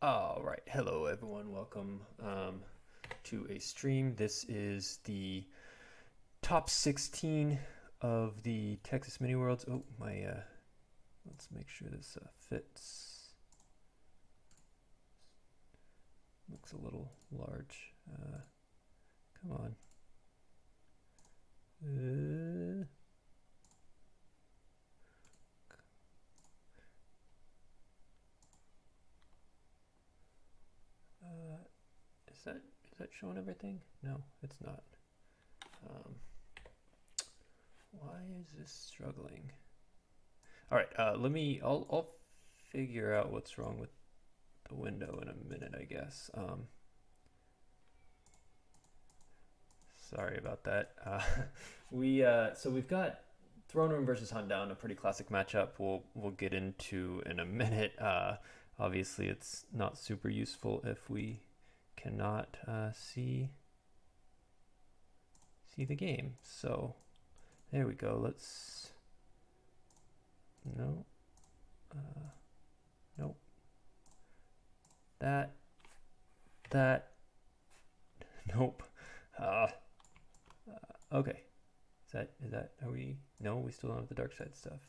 All right, hello everyone. Welcome to a stream. This is the top 16 of the Texas Mini Worlds. Oh my! Let's make sure this fits. Looks a little large. Come on. Is that showing everything? No, it's not. Why is this struggling? All right, I'll figure out what's wrong with the window in a minute, I guess. Sorry about that. So we've got Throne Room versus Hundown, a pretty classic matchup. We'll get into in a minute. Obviously, it's not super useful if we cannot see the game. So there we go. Let's no, nope. That nope. Okay. Is that are we? No, we still don't have the dark side stuff.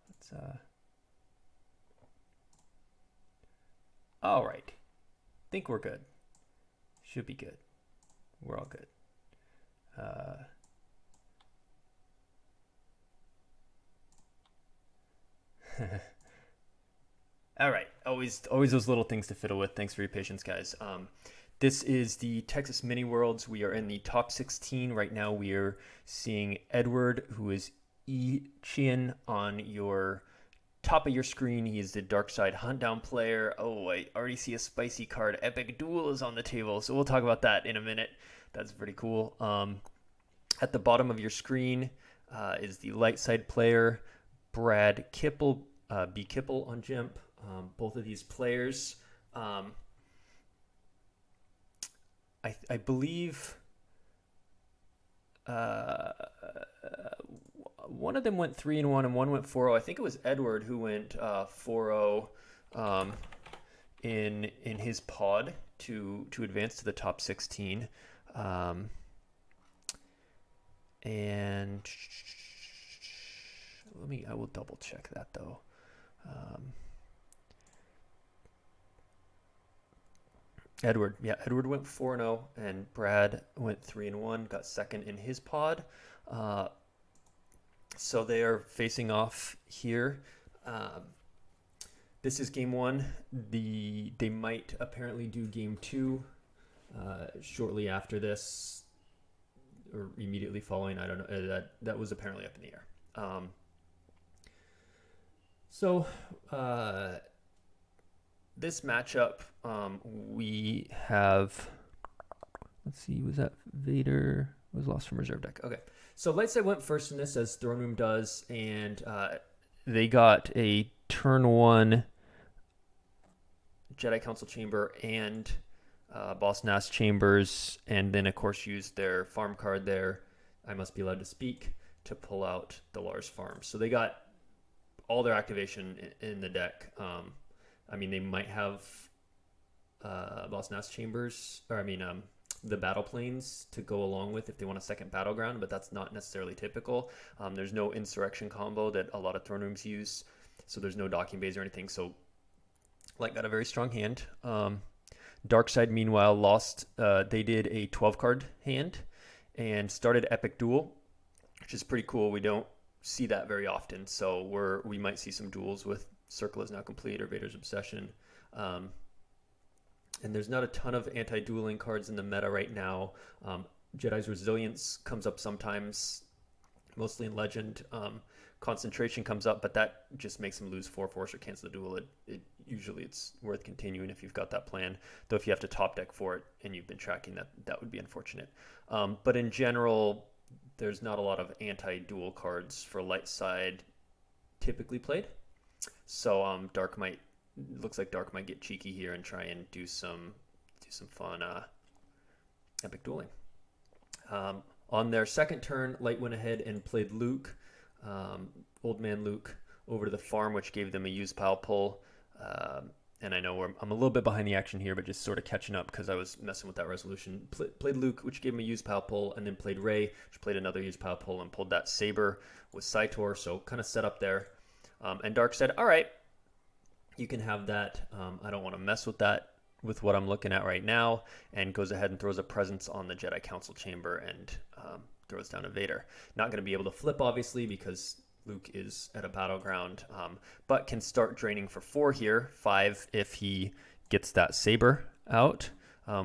Let's all right. Think we're good. Should be good. We're all good. All right. Always those little things to fiddle with. Thanks for your patience, guys. This is the Texas Mini Worlds. We are in the top 16 right now. We are seeing Edward, who is Ichian on your top of your screen. He is the Dark Side Huntdown player. Oh, I already see a spicy card. Epic Duel is on the table, so we'll talk about that in a minute. That's pretty cool. At the bottom of your screen is the light side player, Brad Kipple, B. Kipple on Jimp. Both of these players, I believe one of them went 3-1 and one went 4-0. I think it was Edward who went 4-0 in his pod to advance to the top 16. And I will double check that though. Edward went 4-0 and Brad went 3-1, got second in his pod. So they are facing off here. This is game one. They might apparently do game two shortly after this or immediately following. I don't know. That was apparently up in the air. This matchup, we have, let's see, was that Vader? Was lost from reserve deck. Okay. So Lightside went first in this, as Throne Room does, and they got a turn one Jedi Council Chamber and Boss Nass Chambers, and then, of course, used their farm card there, I Must Be Allowed to Speak, to pull out the Lars farm. So they got all their activation in the deck. They might have Boss Nass Chambers, the battle planes to go along with if they want a second battleground, but that's not necessarily typical. There's no insurrection combo that a lot of throne rooms use, so there's no docking bays or anything. So Light got a very strong hand. Darkside, meanwhile, lost. They did a 12-card hand and started Epic Duel, which is pretty cool. We don't see that very often, so we might see some duels with Circle Is Now Complete or Vader's Obsession. And there's not a ton of anti-dueling cards in the meta right now. Jedi's Resilience comes up sometimes, mostly in Legend. Concentration comes up, but that just makes him lose 4 force or cancel the duel. Usually it's worth continuing if you've got that plan, though if you have to top deck for it and you've been tracking that would be unfortunate. But in general, there's not a lot of anti-duel cards for light side typically played. So looks like Dark might get cheeky here and try and do some fun epic dueling. On their second turn, Light went ahead and played Luke, Old Man Luke, over to the farm, which gave them a use pile pull. And I know I'm a little bit behind the action here, but just sort of catching up because I was messing with that resolution. Played Luke, which gave him a used power pull, and then played Rey, which played another used power pull, and pulled that Saber with Saitor, so kind of set up there. And Dark said, all right, you can have that. I don't want to mess with that, with what I'm looking at right now, and goes ahead and throws a presence on the Jedi Council chamber and throws down a Vader. Not going to be able to flip, obviously, because Luke is at a battleground, but can start draining for 4 here, 5 if he gets that Saber out,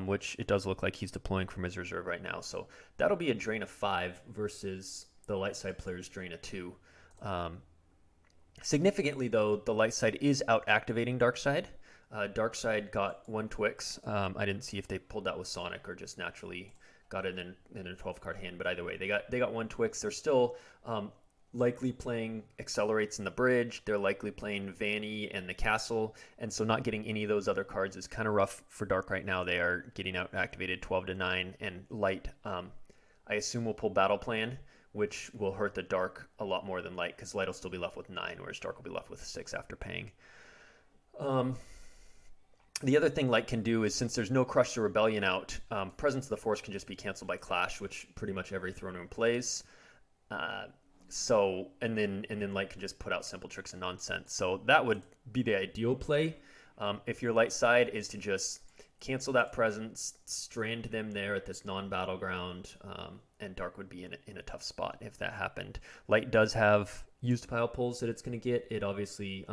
which it does look like he's deploying from his reserve right now. So that'll be a drain of 5 versus the light side player's drain of 2. Significantly, though, the light side is out activating dark side. Dark side got 1 Twix. I didn't see if they pulled that with Sonic or just naturally got it in a 12-card hand, but either way, they got 1 Twix. They're still likely playing Accelerates in the Bridge. They're likely playing Vanny and the Castle, and so not getting any of those other cards is kind of rough for Dark right now. They are getting out activated 12-9, and Light, I assume, will pull Battle Plan, which will hurt the Dark a lot more than Light, because Light will still be left with 9, whereas Dark will be left with 6 after paying. The other thing Light can do is, since there's no Crush the Rebellion out, Presence of the Force can just be canceled by Clash, which pretty much every throne room plays. And then Light can just put out Simple Tricks and Nonsense. So that would be the ideal play. If your Light side is to just cancel that Presence, strand them there at this non-battleground, and Dark would be in a tough spot if that happened. Light does have used pile pulls that it's going to get. It obviously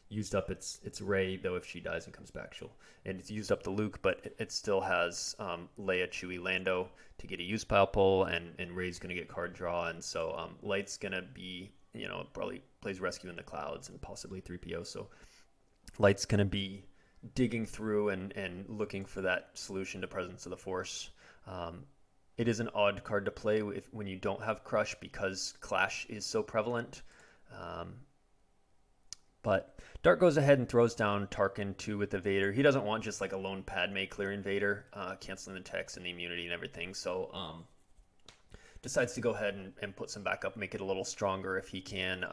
used up its Rey, though if she dies and comes back, and it's used up the Luke, but it still has Leia, Chewie, Lando to get a used pile pull, and Rey's going to get card draw, and so Light's going to be, probably plays Rescue in the Clouds and possibly 3PO, so Light's going to be digging through and looking for that solution to Presence of the Force. It is an odd card to play when you don't have Crush, because Clash is so prevalent. But Dark goes ahead and throws down Tarkin 2 with the Vader. He doesn't want just like a lone Padme clearing Vader, canceling the text and the immunity and everything. So decides to go ahead and put some backup, make it a little stronger if he can.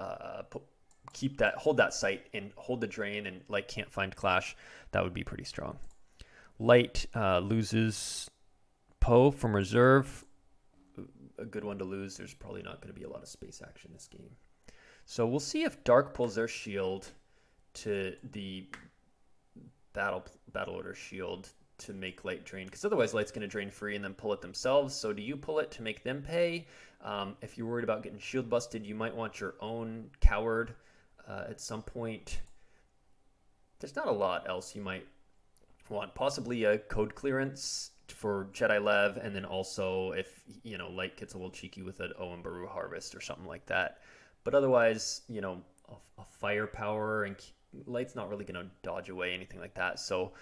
Hold that sight and hold the drain, and Light can't find Clash. That would be pretty strong. Light loses Poe from reserve. A good one to lose. There's probably not going to be a lot of space action this game. So we'll see if Dark pulls their shield to the battle order shield to make Light drain, because otherwise Light's going to drain free and then pull it themselves. So do you pull it to make them pay? If you're worried about getting shield busted, you might want your own Coward at some point. There's not a lot else you might want. Possibly a code clearance for Jedi Lev, and then also if Light gets a little cheeky with an Owen Baru Harvest or something like that. But otherwise, a firepower, and Light's not really going to dodge away anything like that. So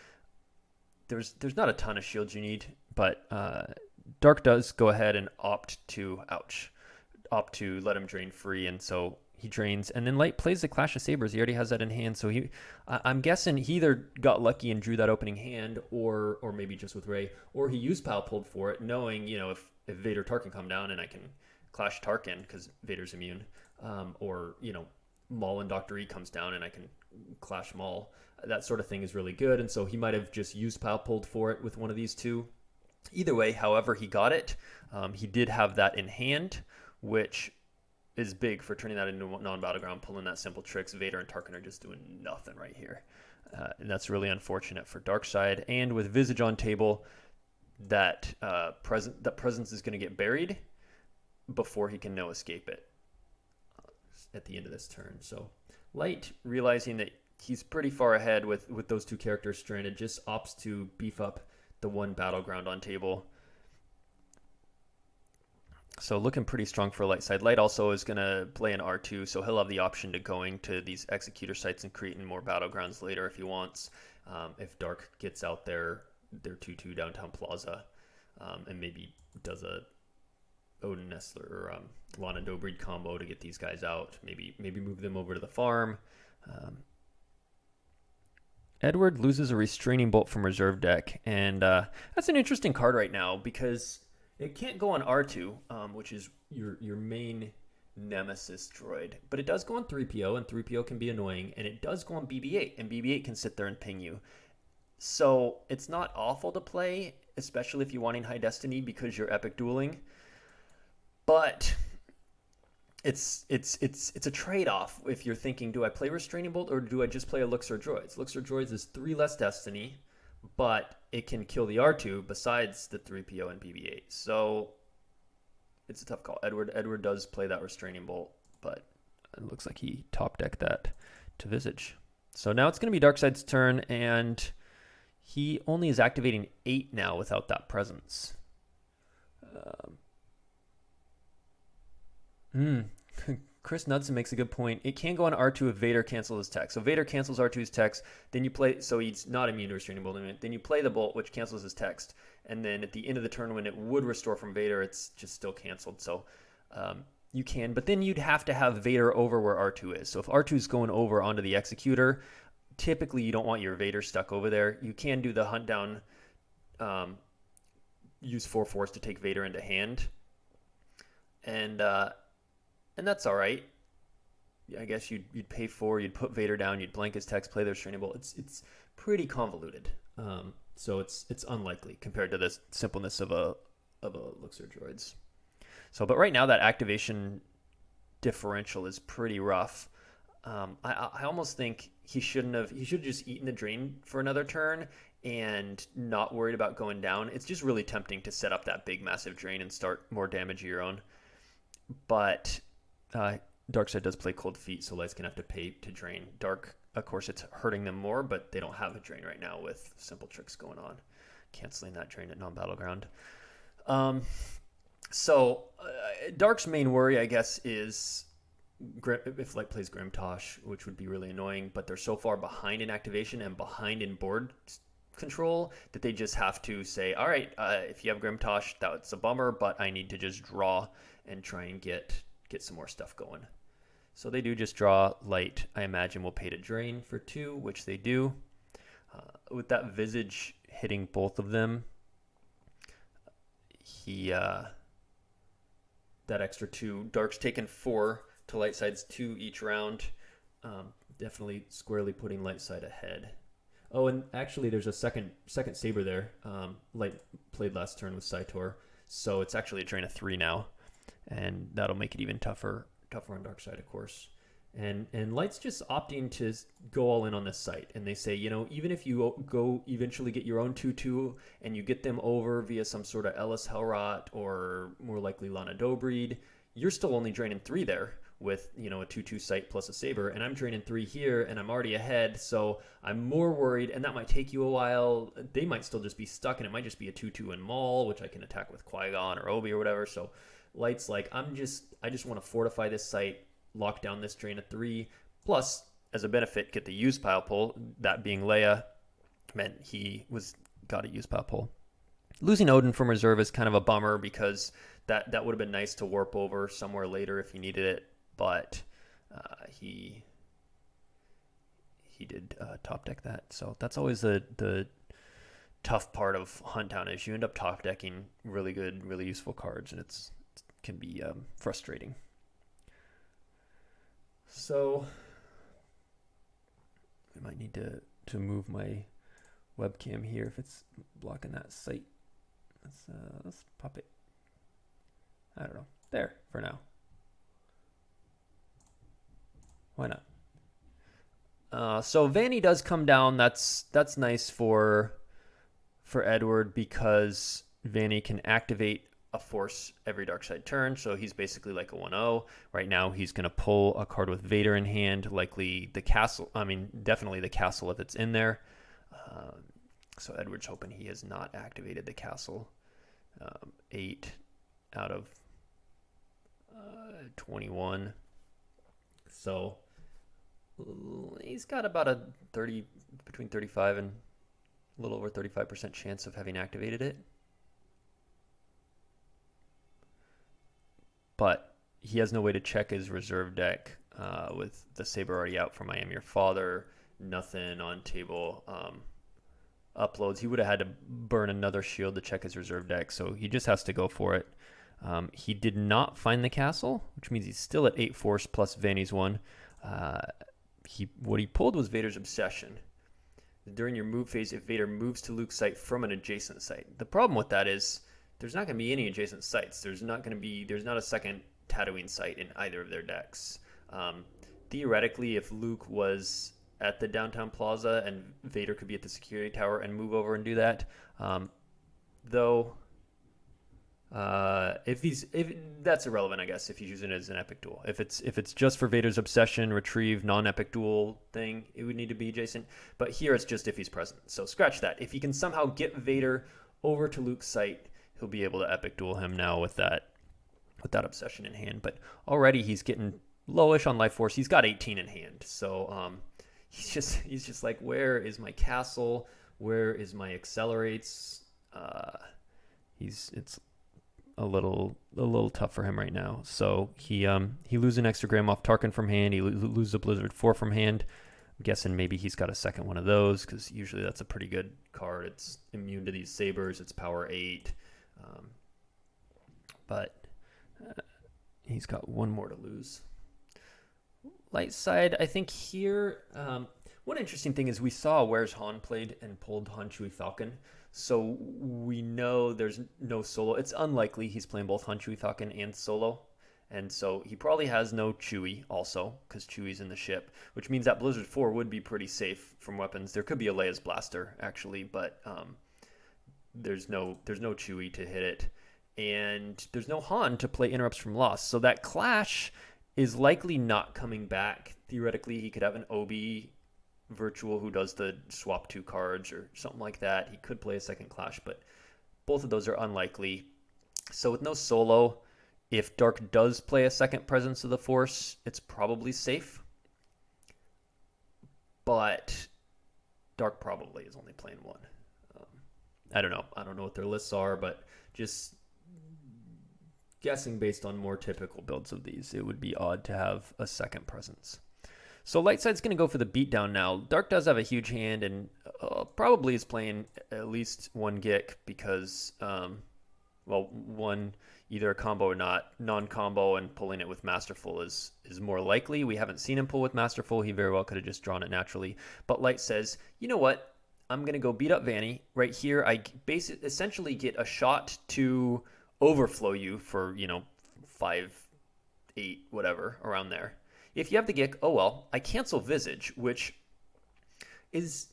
there's not a ton of shields you need, but Dark does go ahead and opt to let him drain free, and so he drains. And then Light plays the Clash of Sabers. He already has that in hand, so I'm guessing he either got lucky and drew that opening hand, or maybe just with Rey, or he used Pal pulled for it, knowing if Vader Tarkin come down and I can Clash Tarkin because Vader's immune. Or Maul and Dr. E comes down and I can Clash Maul. That sort of thing is really good, and so he might have just used pile pulled for it with one of these two. Either way, however he got it, he did have that in hand, which is big for turning that into non-battleground, pulling that Simple Tricks. Vader and Tarkin are just doing nothing right here, and that's really unfortunate for Darkseid. And with Visage on table, that presence is going to get buried before he can no escape it at the end of this turn. So Light, realizing that he's pretty far ahead with those two characters stranded, just opts to beef up the one battleground on table. So looking pretty strong for Light side. Light also is going to play an R2, so he'll have the option to going to these executor sites and creating more battlegrounds later if he wants. If Dark gets out their 2-2 downtown plaza, and maybe does a Odin Nestler or Lana Dobreed combo to get these guys out. Maybe move them over to the farm. Edward loses a Restraining Bolt from reserve deck, and that's an interesting card right now because it can't go on R2, which is your main nemesis droid. But it does go on 3PO, and 3PO can be annoying, and it does go on BB-8, and BB-8 can sit there and ping you. So it's not awful to play, especially if you're wanting high destiny because you're epic dueling. But it's a trade-off if you're thinking, do I play Restraining Bolt or do I just play Elixir Droids? Elixir Droids is 3 less destiny, but it can kill the R2 besides the 3PO and BB-8. So it's a tough call. Edward does play that Restraining Bolt, but it looks like he top decked that to Visage. So now it's going to be Darkseid's turn, and he only is activating 8 now without that presence. Chris Knudsen makes a good point. It can go on R2 if Vader cancels his text. So Vader cancels R2's text, then you play, so he's not immune to Restraining Bolt. Then you play the Bolt, which cancels his text. And then at the end of the turn, when it would restore from Vader, it's just still canceled. So you can, but then you'd have to have Vader over where R2 is. So if R2's going over onto the Executor, typically you don't want your Vader stuck over there. You can do the hunt down, use 4 Force to take Vader into hand. And that's all right. I guess you'd pay 4, you'd put Vader down, you'd blank his text, play their Restraining Bolt. It's pretty convoluted. So it's unlikely compared to the simpleness of a Elixir Droids. So, but right now that activation differential is pretty rough. I almost think he should have just eaten the drain for another turn and not worried about going down. It's just really tempting to set up that big massive drain and start more damage of your own. But Darkseid does play Cold Feet, so Light's going to have to pay to drain. Dark, of course, it's hurting them more, but they don't have a drain right now with Simple Tricks going on. Canceling that drain at non-battleground. So Dark's main worry, I guess, is if Light plays Grimtosh, which would be really annoying, but they're so far behind in activation and behind in board control that they just have to say, all right, if you have Grimtosh, that's a bummer, but I need to just draw and try and get some more stuff going. So they do just draw. Light, I imagine, will pay to drain for 2, which they do. With that Visage hitting both of them, that extra 2, Dark's taken 4 to Light Side's 2 each round. Definitely squarely putting Light Side ahead. Oh, and actually there's a second Saber there. Light played last turn with Saitor, so it's actually a drain of 3 now. And that'll make it even tougher on Darkseid, of course. And Light's just opting to go all in on this site. And they say, even if you go eventually get your own 2/2 and you get them over via some sort of Ellis Hellrot or more likely Lana Dobreed, you're still only draining 3 there with, a 2/2 site plus a Saber. And I'm draining 3 here and I'm already ahead. So I'm more worried, and that might take you a while. They might still just be stuck, and it might just be a 2/2 and Maul, which I can attack with Qui-Gon or Obi or whatever. So Light's like, I just want to fortify this site, lock down this drain of 3, plus as a benefit get the use pile pull. That being Leia meant he got a use pile pull. Losing Odin from reserve is kind of a bummer because that would have been nice to warp over somewhere later if he needed it, but he did top deck that. So that's always the tough part of Hunt Down, is you end up top decking really good, really useful cards, and it can be frustrating. So I might need to move my webcam here if it's blocking that site. Let's pop it. I don't know. There for now. Why not? So Vanny does come down. That's nice for Edward, because Vanny can activate a force every Darkseid turn, so he's basically like a 1/0. Right now he's going to pull a card with Vader in hand, likely the castle. Definitely the castle if it's in there. So Edward's hoping he has not activated the castle. 8 out of 21. So he's got about a between 35 and a little over 35% chance of having activated it. But he has no way to check his reserve deck with the Saber already out from I Am Your Father, nothing on table uploads. He would have had to burn another shield to check his reserve deck, so he just has to go for it. He did not find the castle, which means he's still at 8 force plus Vanny's 1. What he pulled was Vader's Obsession. During your move phase, if Vader moves to Luke's site from an adjacent site. The problem with that is there's not going to be any adjacent sites. There's not a second Tatooine site in either of their decks. Theoretically, if Luke was at the downtown plaza and Vader could be at the security tower and move over and do that, if that's irrelevant, I guess, if he's using it as an epic duel. If it's just for Vader's Obsession, retrieve, non-epic duel thing, it would need to be adjacent. But here it's just if he's present. So scratch that. If he can somehow get Vader over to Luke's site, he'll be able to epic duel him now with that Obsession in hand. But already he's getting lowish on life force. He's got 18 in hand. So he's just like, where is my castle? Where is my accelerates? It's a little tough for him right now. So he loses an extragram off Tarkin from hand. He loses a Blizzard 4 from hand. I'm guessing maybe he's got a second one of those because usually that's a pretty good card. It's immune to these sabers. It's power 8. But he's got one more to lose. Light side, I think here, one interesting thing is we saw Where's Han played and pulled Han Chewie Falcon. So we know there's no solo. It's unlikely he's playing both Han Chewie Falcon and solo. And so he probably has no Chewie also because Chewie's in the ship, which means that Blizzard 4 would be pretty safe from weapons. There could be a Leia's Blaster actually, but there's no Chewie to hit it. And there's no Han to play interrupts from loss. So that clash is likely not coming back. Theoretically, he could have an Obi virtual who does the swap 2 cards or something like that. He could play a second clash, but both of those are unlikely. So with no solo, if Dark does play a second Presence of the Force, it's probably safe. But Dark probably is only playing one. I don't know. I don't know what their lists are, but just guessing based on more typical builds of these, it would be odd to have a second Presence. So light side's going to go for the beatdown now. Dark does have a huge hand and probably is playing at least one Gick because, one either a combo or not. Non-combo and pulling it with Masterful is more likely. We haven't seen him pull with Masterful. He very well could have just drawn it naturally. But light says, you know what? I'm going to go beat up Vanny. Right here, I essentially get a shot to overflow you for, 5, 8, whatever, around there. If you have the Gick, oh well, I cancel Visage, which is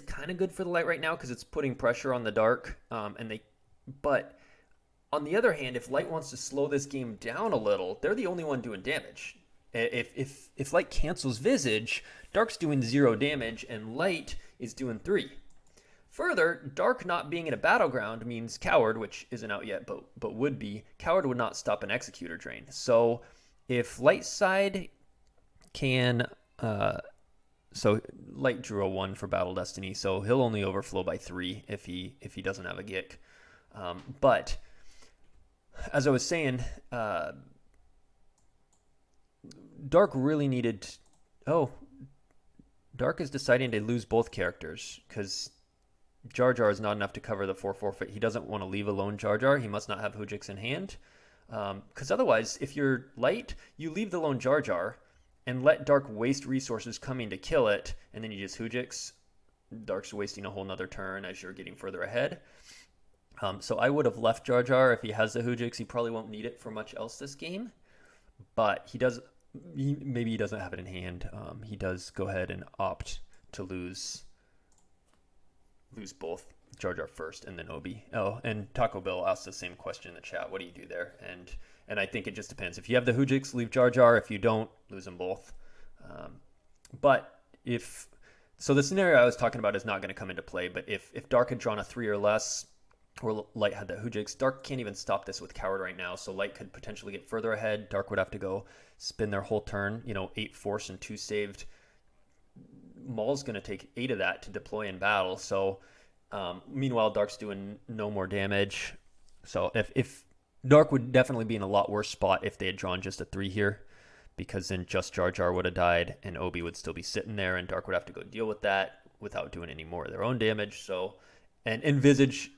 kind of good for the light right now because it's putting pressure on the dark. But on the other hand, if light wants to slow this game down a little, they're the only one doing damage. If light cancels Visage, dark's doing 0 damage and light is doing 3. Further, dark not being in a battleground means Coward, which isn't out yet, but would be. Coward would not stop an Executor drain. So if light side can, so light drew a 1 for Battle Destiny, so he'll only overflow by 3 if he doesn't have a Gick. But as I was saying, Dark really needed. Oh, Dark is deciding to lose both characters because Jar Jar is not enough to cover the 4 forfeit. He doesn't want to leave alone Jar Jar. He must not have Hujix in hand. Because otherwise, if you're light, you leave the lone Jar Jar and let Dark waste resources coming to kill it, and then you just Hujix. Dark's wasting a whole nother turn as you're getting further ahead. So I would have left Jar Jar if he has the Hujix. He probably won't need it for much else this game, but maybe he doesn't have it in hand. He does go ahead and opt to lose both Jar Jar first and then Obi. Oh, and Taco Bell asked the same question in the chat. What do you do there? And I think it just depends. If you have the Hujix, leave Jar Jar. If you don't, lose them both. So the scenario I was talking about is not going to come into play, but if Dark had drawn a 3 or less, or Light had that Hujix, Dark can't even stop this with Coward right now, so Light could potentially get further ahead. Dark would have to go spin their whole turn, 8 force and 2 saved. Maul's going to take 8 of that to deploy in battle, so meanwhile Dark's doing no more damage. So if Dark would definitely be in a lot worse spot if they had drawn just a 3 here, because then just Jar Jar would have died and Obi would still be sitting there and Dark would have to go deal with that without doing any more of their own damage. So and Visage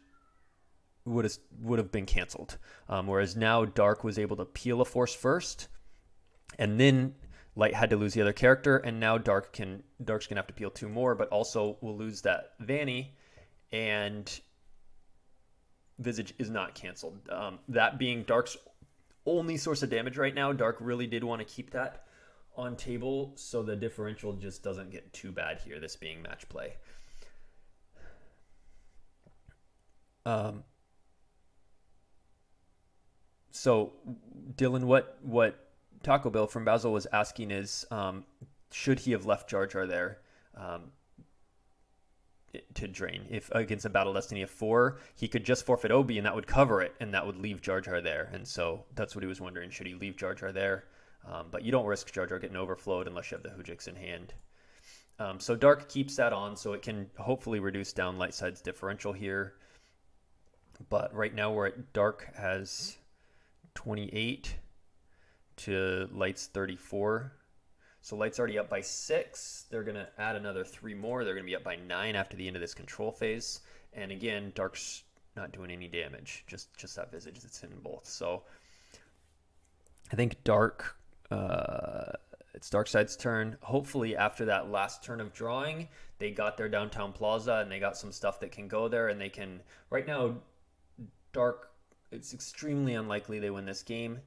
would have been canceled. Whereas now Dark was able to peel a force first, and then Light had to lose the other character, and now Dark's gonna have to peel 2 more, but also will lose that Vanny, and Visage is not canceled. That being Dark's only source of damage right now, Dark really did want to keep that on table so the differential just doesn't get too bad here, this being match play. So Dylan, what Taco Bell from Basil was asking is, should he have left Jar Jar there to drain? If against a Battle Destiny of 4, he could just forfeit Obi and that would cover it, and that would leave Jar Jar there. And so that's what he was wondering, should he leave Jar Jar there? But you don't risk Jar Jar getting overflowed unless you have the Hujix in hand. So Dark keeps that on, so it can hopefully reduce down Light Side's differential here. But right now we're at Dark has 28 to Light's 34. So Light's already up by 6. They're going to add another 3 more. They're going to be up by 9 after the end of this control phase. And again, Dark's not doing any damage, just that Visage that's in both. So I think Dark, it's Dark Side's turn. Hopefully after that last turn of drawing, they got their Downtown Plaza and they got some stuff that can go there, and they can, right now, Dark, it's extremely unlikely they win this game.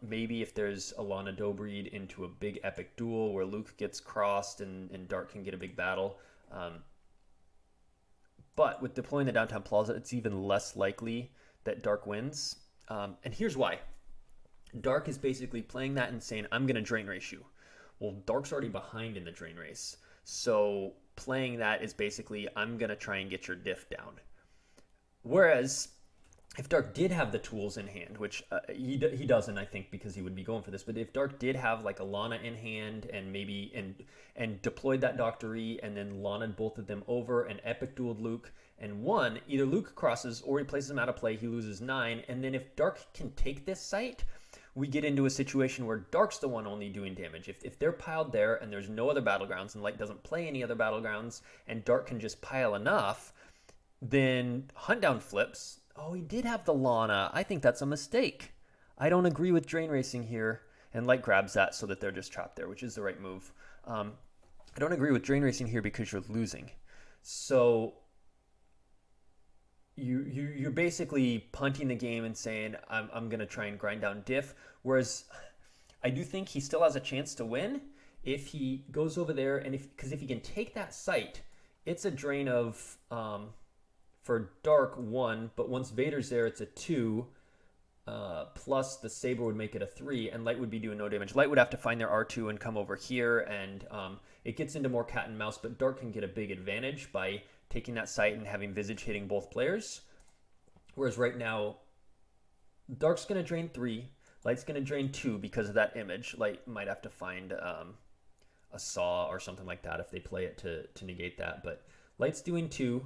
Maybe if there's a Lana Dobreed into a big epic duel where Luke gets crossed and Dark can get a big battle. But with deploying the Downtown Plaza, it's even less likely that Dark wins. And here's why. Dark is basically playing that and saying, I'm going to drain race you. Well, Dark's already behind in the drain race. So playing that is basically, I'm going to try and get your diff down. Whereas if Dark did have the tools in hand, which he doesn't, I think, because he would be going for this, but if Dark did have like a Lana in hand and maybe and deployed that Dr. E and then Lana'd both of them over and epic dueled Luke and won, either Luke crosses or he places him out of play, he loses 9, and then if Dark can take this site, we get into a situation where Dark's the one only doing damage. If they're piled there and there's no other battlegrounds and Light doesn't play any other battlegrounds and Dark can just pile enough, then Huntdown flips. Oh, he did have the Lana. I think that's a mistake. I don't agree with drain racing here. And Light grabs that so that they're just trapped there, which is the right move. I don't agree with drain racing here because you're losing. So you're basically punting the game and saying, I'm going to try and grind down diff. Whereas I do think he still has a chance to win if he goes over there. And because if he can take that site, it's a drain of... for Dark 1, but once Vader's there, it's a 2, plus the Saber would make it a 3, and Light would be doing no damage. Light would have to find their R2 and come over here, and it gets into more cat and mouse, but Dark can get a big advantage by taking that site and having Visage hitting both players. Whereas right now, Dark's going to drain 3, Light's going to drain 2 because of that image. Light might have to find a Saw or something like that if they play it to negate that, but Light's doing 2,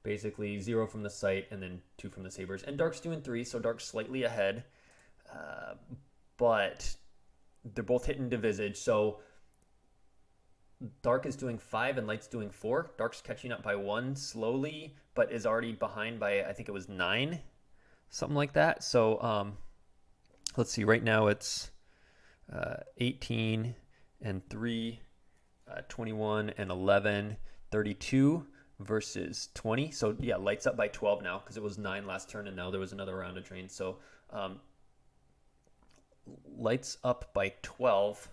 basically 0 from the site and then 2 from the Sabers. And Dark's doing 3, so Dark's slightly ahead. But they're both hitting to Visage. So Dark is doing 5 and Light's doing 4. Dark's catching up by 1 slowly, but is already behind by, I think it was 9. Something like that. So let's see. Right now it's 18 and 3, 21 and 11, 32. Versus 20. So yeah, Light's up by 12 now because it was 9 last turn and now there was another round of drain. So Light's up by 12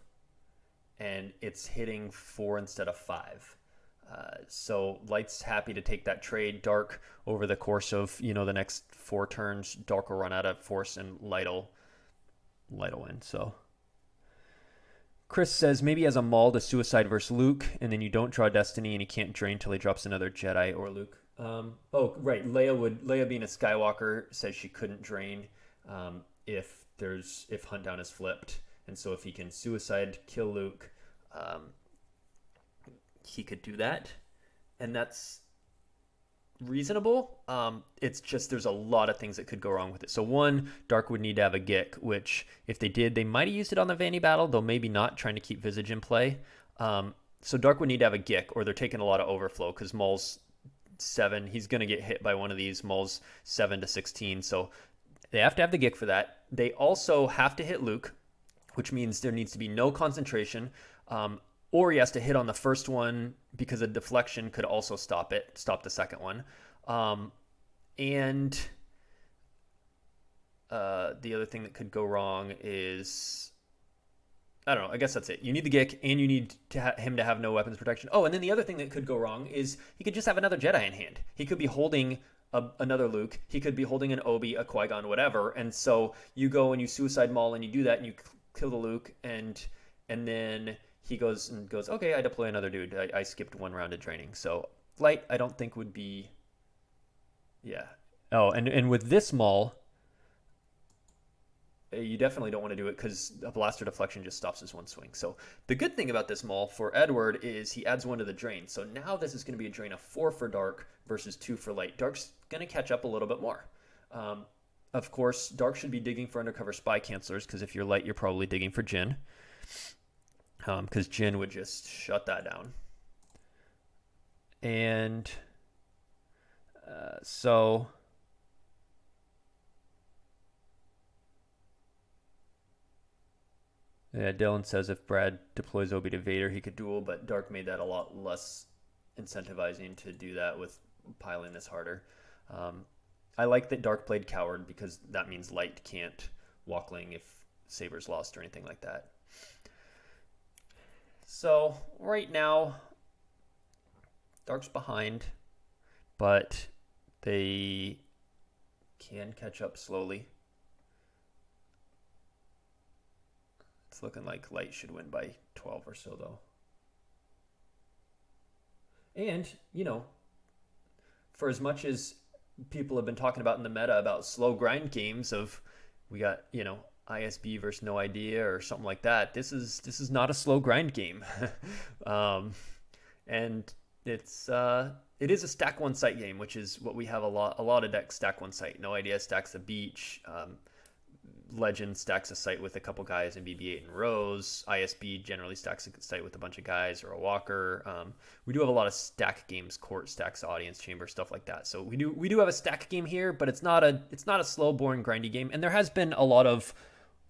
and it's hitting 4 instead of 5. So Light's happy to take that trade. Dark, over the course of the next 4 turns, Dark will run out of force and Light'll win. So Chris says, maybe as a Maul to suicide versus Luke, and then you don't draw Destiny and he can't drain until he drops another Jedi or Luke. Oh, right. Leia being a Skywalker says she couldn't drain if Huntdown is flipped. And so if he can suicide, kill Luke, he could do that. And that's reasonable. It's just there's a lot of things that could go wrong with it. So one, Dark would need to have a Gick, which if they did, they might have used it on the Vanny battle, though maybe not, trying to keep Visage in play. So Dark would need to have a Gick, or they're taking a lot of overflow because Maul's 7. He's going to get hit by one of these mulls 7 to 16. So they have to have the Gick for that. They also have to hit Luke, which means there needs to be no concentration. Or he has to hit on the first one because a deflection could also stop the second one. And the other thing that could go wrong is, I don't know, I guess that's it. You need the Gick, and you need him to have no weapons protection. Oh, and then the other thing that could go wrong is he could just have another Jedi in hand. He could be holding another Luke. He could be holding an Obi, a Qui-Gon, whatever. And so you go and you suicide maul and you do that and you kill the Luke, and then he goes, okay, I deploy another dude. I skipped one round of training. So light, I don't think would be, yeah. Oh, and with this maul, you definitely don't want to do it because a blaster deflection just stops his one swing. So the good thing about this maul for Edward is he adds 1 to the drain. So now this is going to be a drain of 4 for Dark versus 2 for Light. Dark's going to catch up a little bit more. Of course, Dark should be digging for undercover spy cancelers because if you're Light, you're probably digging for Jin. Because Jin would just shut that down. And so... Yeah, Dylan says if Brad deploys Obi to Vader, he could duel, but Dark made that a lot less incentivizing to do that with piling this harder. I like that Dark played Coward because that means Light can't walkling if Saber's lost or anything like that. So right now, Dark's behind, but they can catch up slowly. It's looking like Light should win by 12 or so, though. And, for as much as people have been talking about in the meta about slow grind games of we got, ISB versus no idea or something like that, this is not a slow grind game. And it is a stack one site game, which is what we have a lot of decks stack one site. No idea stacks the beach. Legend stacks a site with a couple guys and BB-8 and Rose. ISB generally stacks a site with a bunch of guys or a walker. We do have a lot of stack games, court stacks, audience chamber, stuff like that. So we do have a stack game here, but it's not a slow, boring, grindy game. And there has been a lot of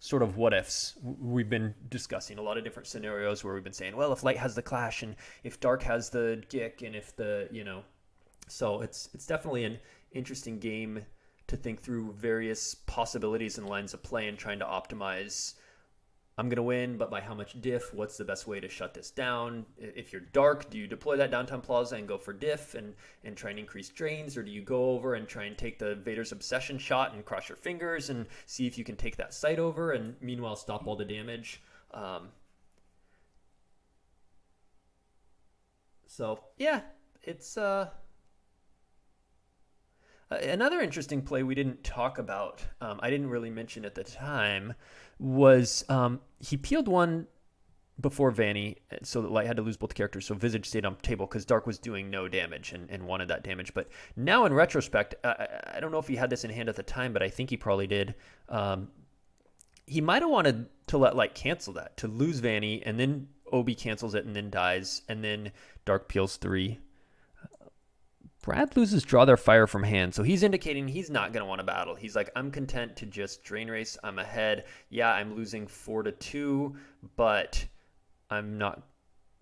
sort of what ifs we've been discussing, a lot of different scenarios where we've been saying, well, if Light has the Clash and if Dark has the Gick and if so it's definitely an interesting game to think through various possibilities and lines of play and trying to optimize. I'm going to win, but by how much diff? What's the best way to shut this down? If you're Dark, do you deploy that downtown plaza and go for diff and try and increase drains? Or do you go over and try and take the Vader's Obsession shot and cross your fingers and see if you can take that site over and meanwhile stop all the damage? So, yeah, it's... Another interesting play we didn't talk about, I didn't really mention at the time, was he peeled one before Vanny so that Light had to lose both characters, so Visage stayed on table because Dark was doing no damage and wanted that damage. But now in retrospect, I don't know if he had this in hand at the time, but I think he probably did. He might have wanted to let Light cancel that, to lose Vanny, and then Obi cancels it and then dies, and then Dark peels 3. Brad loses draw their fire from hand, so he's indicating he's not going to want to battle. He's like, I'm content to just drain race. I'm ahead. Yeah, I'm losing 4-2, but I'm not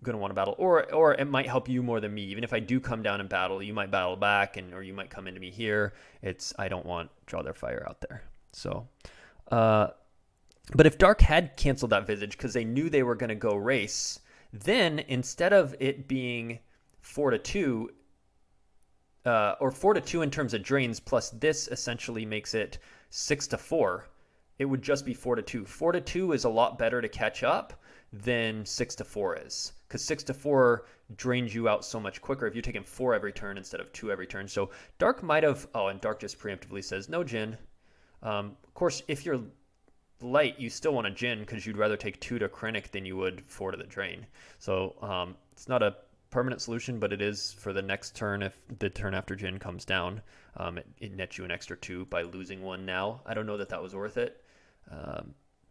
going to want to battle. Or it might help you more than me. Even if I do come down and battle, you might battle back, or you might come into me here. I don't want draw their fire out there. So, but if Dark had canceled that Visage because they knew they were going to go race, then instead of it being 4-2, or 4-2 in terms of drains, plus this essentially makes it 6-4. It would just be 4-2. 4-2 is a lot better to catch up than 6-4 is, because 6-4 drains you out so much quicker if you're taking 4 every turn instead of 2 every turn. So Dark might have... Oh, and Dark just preemptively says, no Jin. Of course, if you're Light, you still want a Jin because you'd rather take 2 to Krennic than you would 4 to the drain. So it's not a permanent solution, but it is for the next turn. If the turn after Jin comes down, it nets you an extra 2 by losing 1 now. I don't know that was worth it,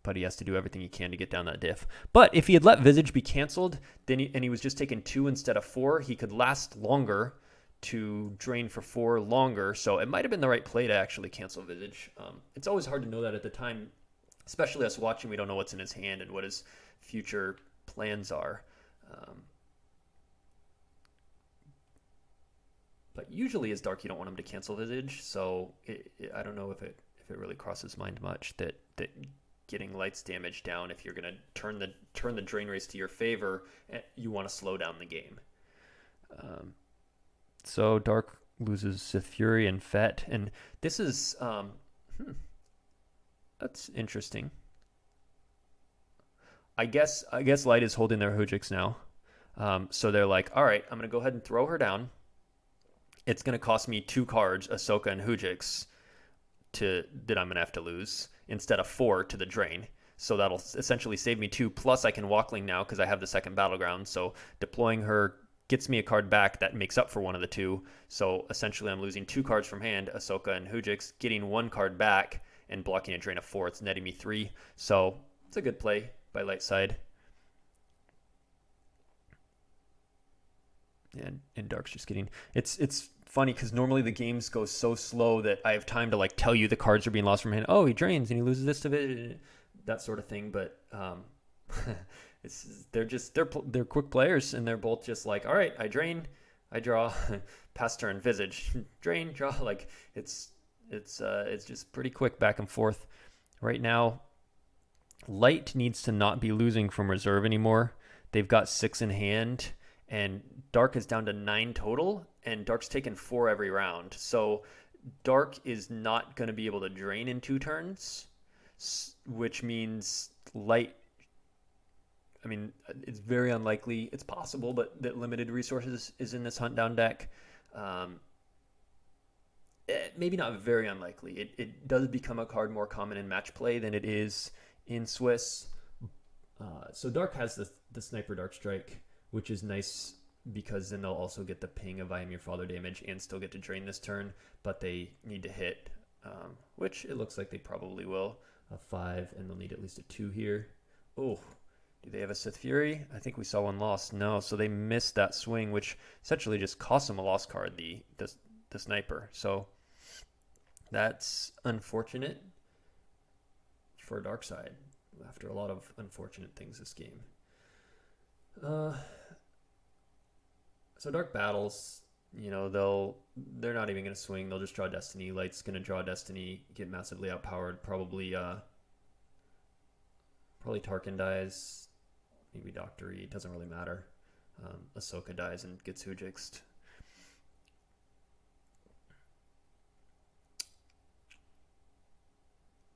but he has to do everything he can to get down that diff. But if he had let Visage be canceled, then and he was just taking 2 instead of 4, he could last longer to drain for 4 longer, so it might have been the right play to actually cancel Visage. It's always hard to know that at the time, especially us watching. We don't know what's in his hand and what his future plans are. But usually as Dark, you don't want him to cancel Visage, so I don't know if it really crosses mind much that getting Light's damage down, if you're going to turn the drain race to your favor, you want to slow down the game. So Dark loses Sith Fury and Fett, and this is that's interesting. I guess Light is holding their Hujix now, so they're like, all right, I'm gonna go ahead and throw her down. It's gonna cost me 2 cards, Ahsoka and Hujix, that I'm gonna have to lose instead of 4 to the drain. So that'll essentially save me 2. Plus, I can Walkling now because I have the second battleground. So deploying her gets me a card back that makes up for one of the 2. So essentially, I'm losing 2 cards from hand, Ahsoka and Hujix, getting 1 card back and blocking a drain of 4. It's netting me 3. So it's a good play by Light side. And Dark's just getting... It's funny because normally the games go so slow that I have time to like tell you the cards are being lost from hand. Oh, he drains and he loses this to it, that sort of thing. But they're quick players, and they're both just like, all right, I drain, I draw, pass turn, Visage, drain, draw. Like it's just pretty quick back and forth. Right now, Light needs to not be losing from reserve anymore. They've got 6 in hand, and Dark is down to 9 total, and Dark's taken 4 every round. So Dark is not going to be able to drain in 2 turns, which means Light, I mean, it's very unlikely. It's possible, but that limited resources is in this hunt down deck. Maybe not very unlikely. It does become a card more common in match play than it is in Swiss. So Dark has the Sniper Dark Strike, which is nice because then they'll also get the ping of I am your father damage and still get to drain this turn, but they need to hit, which it looks like they probably will, a 5, and they'll need at least a 2 here. Oh, do they have a Sith Fury? I think we saw one lost. No, so they missed that swing, which essentially just cost them a lost card, the Sniper. So that's unfortunate for Dark side after a lot of unfortunate things this game. So Dark battles, they're not even going to swing. They'll just draw Destiny. Light's going to draw Destiny, get massively outpowered. Probably Tarkin dies. Maybe Dr. E. It doesn't really matter. Ahsoka dies and gets Hujixed.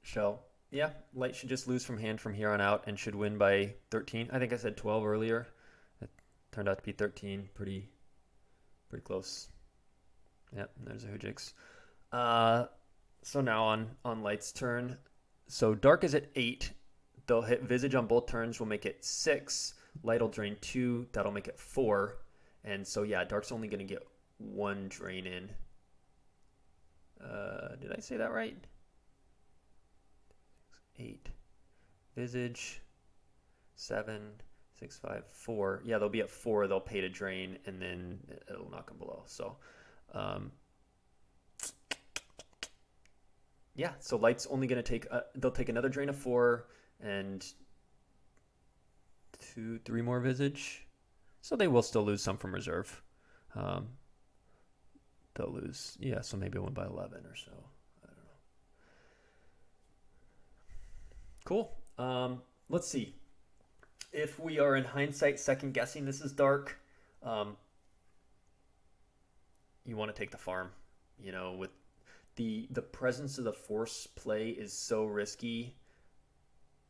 So, yeah, Light should just lose from hand from here on out and should win by 13. I think I said 12 earlier. It turned out to be 13. Pretty close. Yep, there's a Hujix. So now on Light's turn. So Dark is at 8. They'll hit Visage on both turns. Will make it 6. Light will drain 2. That'll make it 4. And so, yeah, Dark's only going to get 1 drain in. Did I say that right? 8. Visage. 7. 6, 5, 4. Yeah, they'll be at 4. They'll pay to drain, and then it'll knock them below. So, yeah, so Light's only going to take... they'll take another drain of 4 and 2, 3 more Visage. So they will still lose some from reserve. They'll lose... Yeah, so maybe a win by 11 or so. I don't know. Cool. Let's see. If we are in hindsight second guessing this is Dark, you want to take the farm. With the presence of the Force play is so risky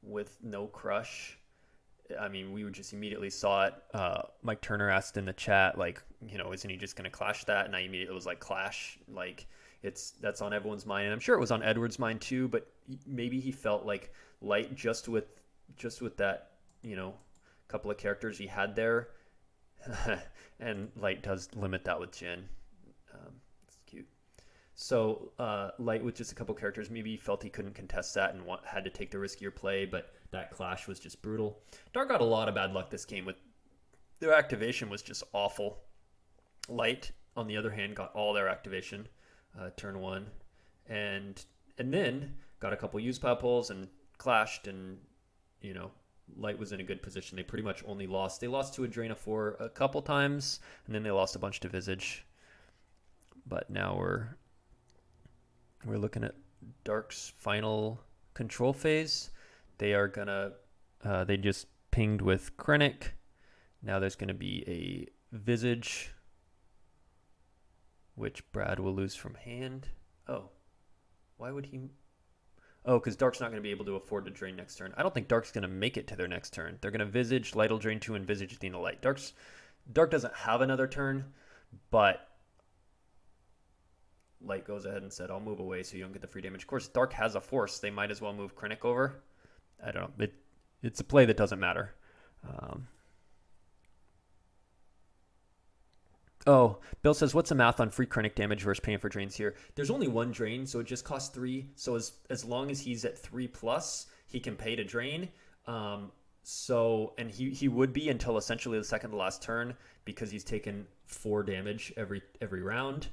with no crush. I mean, we just immediately saw it. Mike Turner asked in the chat, like, isn't he just going to clash that? And I immediately was like, clash. Like, that's on everyone's mind. And I'm sure it was on Edward's mind too, but maybe he felt like Light just with that, couple of characters he had there. And Light does limit that with Jin. It's cute. So Light with just a couple characters, maybe he felt he couldn't contest that and had to take the riskier play, but that clash was just brutal. Dark got a lot of bad luck this game. With their activation was just awful. Light on the other hand, got all their activation turn one, and then got a couple use pile pulls and clashed, and you know, Light was in a good position. They pretty much only lost. They lost to a Drain of 4 a couple times, and then they lost a bunch to Visage. But now we're looking at Dark's final control phase. They are gonna they just pinged with Krennic. Now there's gonna be a Visage, which Brad will lose from hand. Oh, why would he? Oh, because Dark's not going to be able to afford to drain next turn. I don't think Dark's going to make it to their next turn. They're going to Visage, Light will drain 2, and Visage Athena Light. Dark doesn't have another turn, but Light goes ahead and said, I'll move away so you don't get the free damage. Of course, Dark has a Force. They might as well move Krennic over. I don't know. It's a play that doesn't matter. Oh, Bill says, what's the math on free Krennic damage versus paying for drains here? There's only one drain, so it just costs 3. So as long as he's at 3+, he can pay to drain. And he would be until essentially the second to last turn, because he's taken 4 damage every round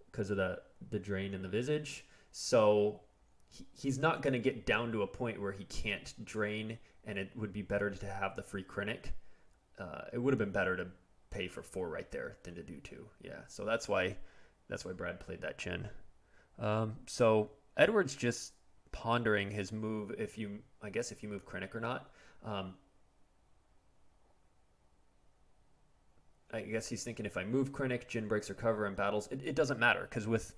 because of the drain and the Visage. So he's not going to get down to a point where he can't drain, and it would be better to have the free Krennic. It would have been better to pay for 4 right there than to do 2. Yeah, so that's why Brad played that Chin. So Edward's just pondering his move, if you move Krennic or not. I guess he's thinking, if I move Krennic, Jin breaks her cover and battles. It doesn't matter, because with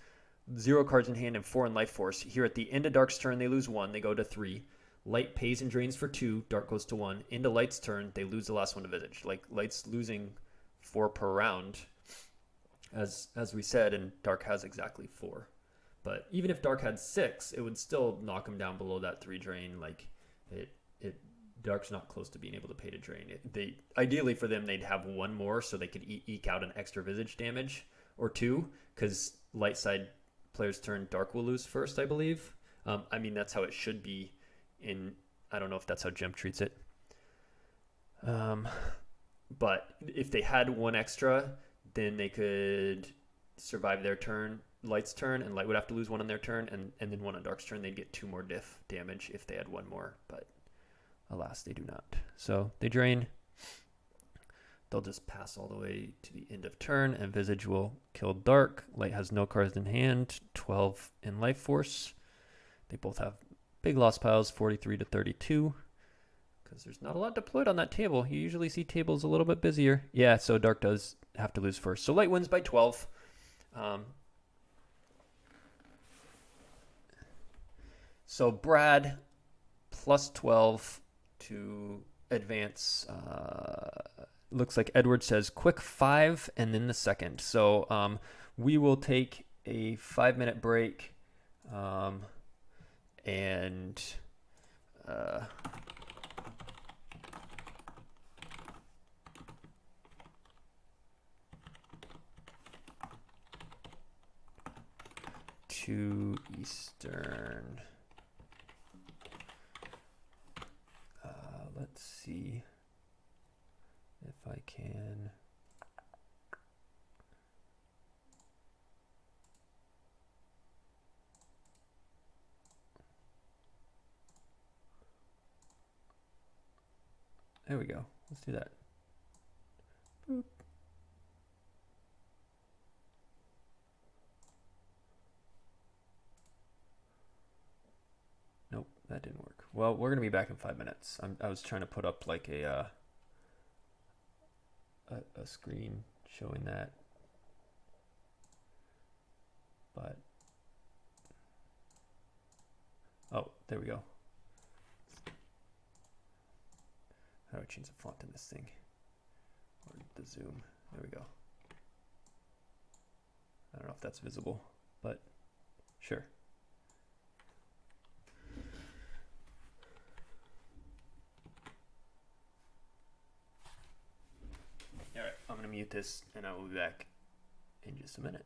0 cards in hand and 4 in life force, here at the end of Dark's turn, they lose 1, they go to 3. Light pays and drains for 2, Dark goes to 1. Into Light's turn, they lose the last one to Visage. Like, Light's losing 4 per round, as we said, and Dark has exactly 4. But even if Dark had 6, it would still knock him down below that 3 drain. Like, Dark's not close to being able to pay to drain. Ideally for them, they'd have 1 more so they could eke out an extra Visage damage or 2, because light side player's turn, Dark will lose first, I believe. I mean, that's how it should be. I don't know if that's how Gem treats it. But if they had 1 extra, then they could survive their turn, Light's turn, and Light would have to lose 1 on their turn, and then 1 on Dark's turn. They'd get 2 more diff damage if they had 1 more, but alas, they do not. So they drain. They'll just pass all the way to the end of turn, and Visage will kill Dark. Light has no cards in hand, 12 in life force. They both have big loss piles, 43 to 32. Because there's not a lot deployed on that table. You usually see tables a little bit busier. Yeah, so Dark does have to lose first. So Light wins by 12. So Brad plus 12 to advance. Looks like Edward says quick 5 and then the second. So we will take a 5-minute break. To Eastern. Let's see if I can. There we go. Let's do that. Boop. Nope, that didn't work. Well, we're gonna be back in 5 minutes. I was trying to put up like a screen showing that, but oh, there we go. How do I change the font in this thing? Or the zoom? There we go. I don't know if that's visible, but sure. All right, I'm gonna mute this and I will be back in just a minute.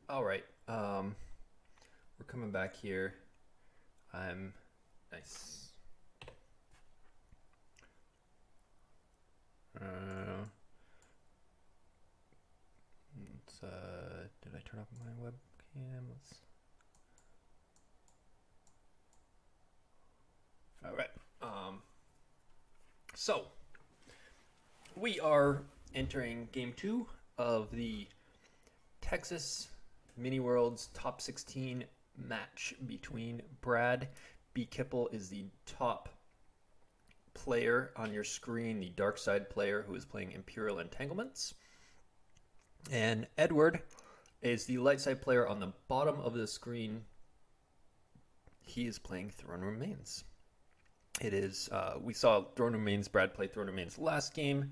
All right. We're coming back here. I'm nice. Did I turn off my webcam? All right. So we are entering game 2 of the Texas Mini Worlds Top 16 match between Brad B. Kipple is the top player on your screen, the dark side player who is playing Imperial Entanglements. And Edward is the light side player on the bottom of the screen. He is playing Throne Remains. It is, we saw Throne Remains, Brad play Throne Remains last game.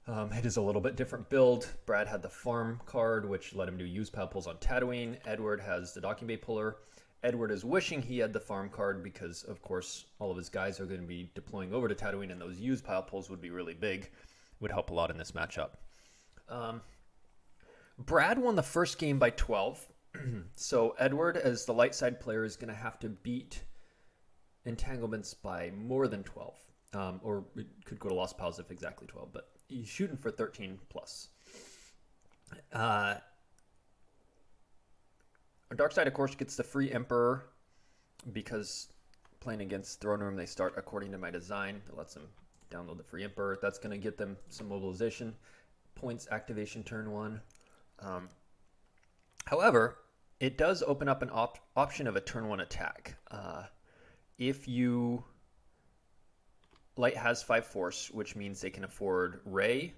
It is a little bit different build. Brad had the farm card, which let him do use pile pulls on Tatooine. Edward has the docking bay puller. Edward is wishing he had the farm card because, of course, all of his guys are going to be deploying over to Tatooine, and those use pile pulls would be really big. Would help a lot in this matchup. Brad won the first game by 12. So Edward, as the light side player, is going to have to beat Entanglements by more than 12. Or it could go to lost piles if exactly 12, but he's shooting for 13 plus. Our dark side, of course, gets the free Emperor because playing against Throne Room, they start according to my design. It lets them download the free Emperor. That's going to get them some mobilization points, activation turn 1. However, it does open up an option of a turn 1 attack. If you... Light has 5 force, which means they can afford Rey,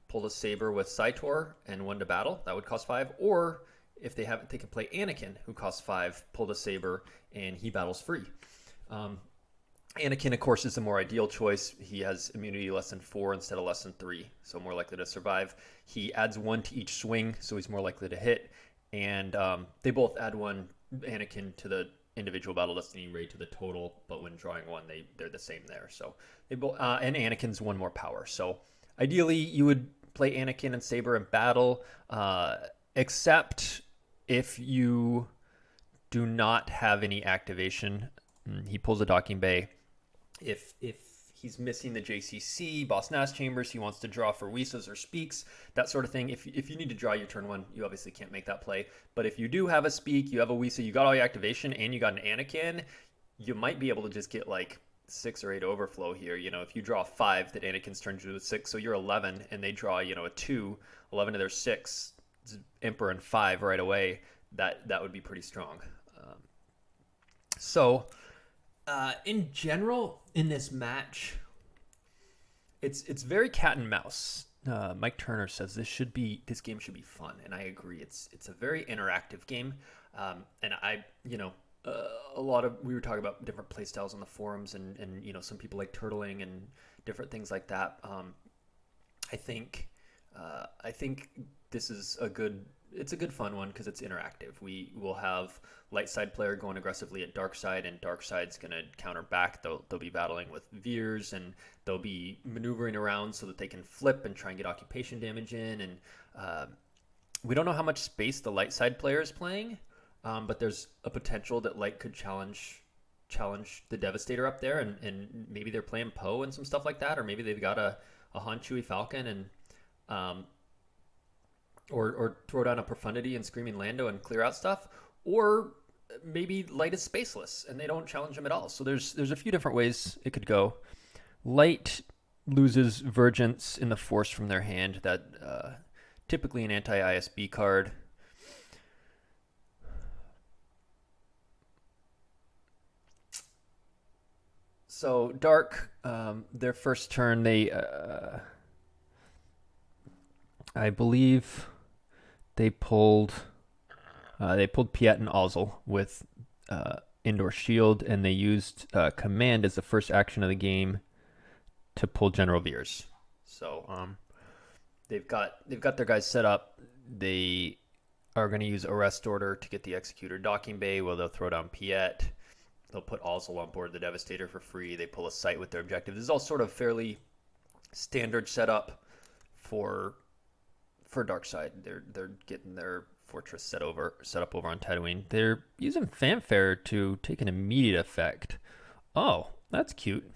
pull the saber with Saitor, and 1 to battle. That would cost 5. Or if they have, they can play Anakin, who costs 5, pull the saber, and he battles free. Anakin, of course, is the more ideal choice. He has immunity less than 4 instead of less than 3, so more likely to survive. He adds 1 to each swing, so he's more likely to hit. And they both add 1, Anakin to the individual battle destiny, Rey to the total, but when drawing 1, they're the same there. So they both and Anakin's 1 more power. So ideally, you would play Anakin and saber in battle, except if you do not have any activation. He pulls a docking bay. If he's missing the JCC, Boss Nass Chambers, he wants to draw for Wisas or Speaks, that sort of thing. If you need to draw your turn 1, you obviously can't make that play. But if you do have a Speak, you have a Wisa, you got all your activation, and you got an Anakin, you might be able to just get like 6 or 8 overflow here. You know, if you draw 5, that Anakin's turns into a 6, so you're 11, and they draw, you know, a 2, 11 to their 6, Emperor and 5 right away, that would be pretty strong. In general, in this match, it's very cat and mouse. Mike Turner says this game should be fun, and I agree. It's a very interactive game, and we were talking about different play styles on the forums, and you know, some people like turtling and different things like that. I think this is a good fun one because it's interactive. We will have light side player going aggressively at dark side, and dark side's going to counter back. They'll be battling with veers, and they'll be maneuvering around so that they can flip and try and get occupation damage in. And we don't know how much space the light side player is playing, but there's a potential that light could challenge the Devastator up there, and maybe they're playing Poe and some stuff like that, or maybe they've got a Han Chewie Falcon and or throw down a Profundity and Screaming Lando and clear out stuff, or maybe Light is spaceless and they don't challenge him at all. So there's a few different ways it could go. Light loses Vergence in the Force from their hand, that typically an anti-ISB card. So Dark, their first turn, they I believe they pulled Piet and Ozzel with Indoor Shield, and they used Command as the first action of the game to pull General Veers. So they've got their guys set up. They are going to use Arrest Order to get the Executor docking bay. Well, they'll throw down Piet. They'll put Ozzel on board the Devastator for free. They pull a site with their objective. This is all sort of fairly standard setup for Darkseid. They're getting their fortress set up over on Tatooine. They're using fanfare to take an immediate effect. Oh, that's cute.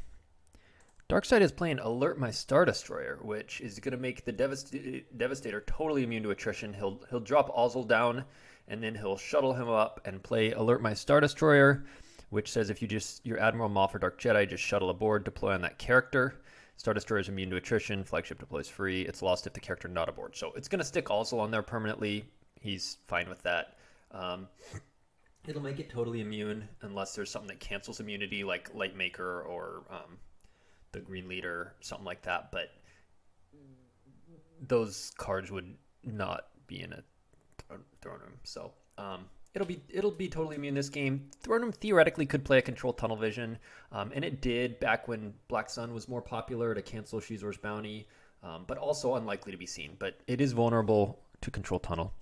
Darkside is playing Alert My Star Destroyer, which is going to make the Devastator totally immune to attrition. He'll drop Ozzel down, and then he'll shuttle him up and play Alert My Star Destroyer, which says if your Admiral, Moff, or Dark Jedi just shuttle aboard, deploy on that character. Star Destroyer is immune to attrition. Flagship deploys free. It's lost if the character not aboard. So it's going to stick Ozzel on there permanently. He's fine with that. It'll make it totally immune unless there's something that cancels immunity, like Lightmaker or the Green Leader, something like that. But those cards would not be in a throne room. So it'll be totally immune this game. Throne room theoretically could play a control tunnel vision, and it did back when Black Sun was more popular to cancel Shizor's bounty, but also unlikely to be seen. But it is vulnerable to control tunnel.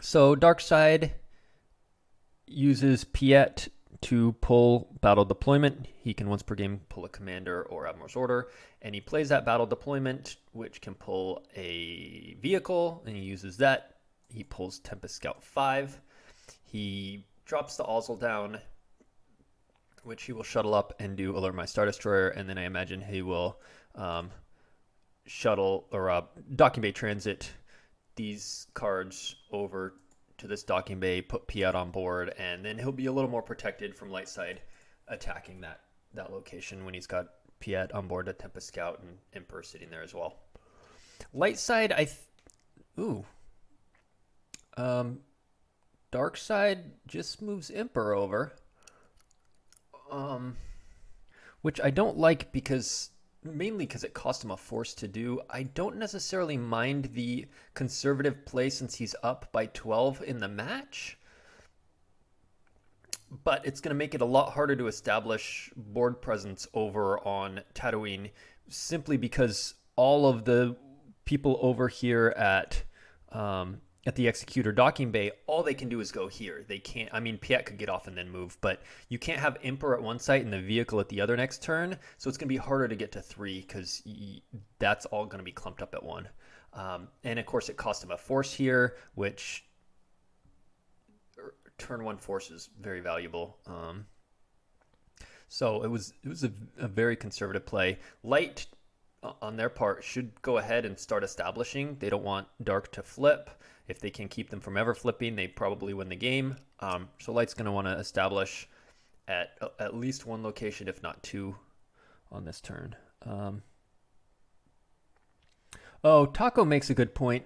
So Darkside uses Piet to pull battle deployment. He can once per game pull a commander or Admiral's Order, and he plays that battle deployment, which can pull a vehicle, and he uses that. He pulls Tempest Scout 5. He drops the Ozzel down, which he will shuttle up and do Alert My Star Destroyer, and then I imagine he will shuttle or docking bay transit these cards over to this docking bay, put Piat on board, and then he'll be a little more protected from light side attacking that location when he's got Piat on board, a Tempest Scout, and Emperor sitting there as well. Light side, Dark side just moves Emperor over, which I don't like mainly because it cost him a force to do. I don't necessarily mind the conservative play since he's up by 12 in the match, but it's going to make it a lot harder to establish board presence over on Tatooine, simply because all of the people over here at the Executor docking bay, all they can do is go here. They can't, Piat could get off and then move, but you can't have Emperor at one site and the vehicle at the other next turn, so it's going to be harder to get to 3 because that's all going to be clumped up at 1. And of course it cost him a force here, which turn 1 force is very valuable. So it was a very conservative play. Light on their part should go ahead and start establishing. They don't want Dark to flip. If they can keep them from ever flipping, they probably win the game. So Light's going to want to establish at least 1 location, if not 2, on this turn. Taco makes a good point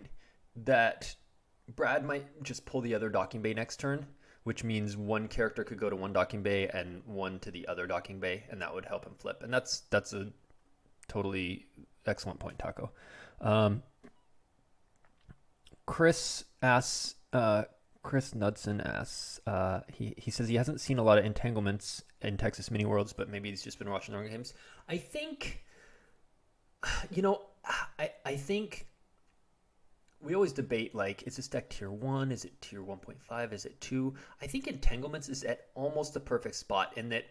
that Brad might just pull the other docking bay next turn, which means 1 character could go to 1 docking bay and 1 to the other docking bay, and that would help him flip. And that's a totally excellent point, Taco. Chris Knudsen asks, he says he hasn't seen a lot of entanglements in Texas Mini Worlds, but maybe he's just been watching the games. I think, I think we always debate, like, is this deck tier 1? Is it tier 1.5? Is it 2? I think entanglements is at almost the perfect spot in that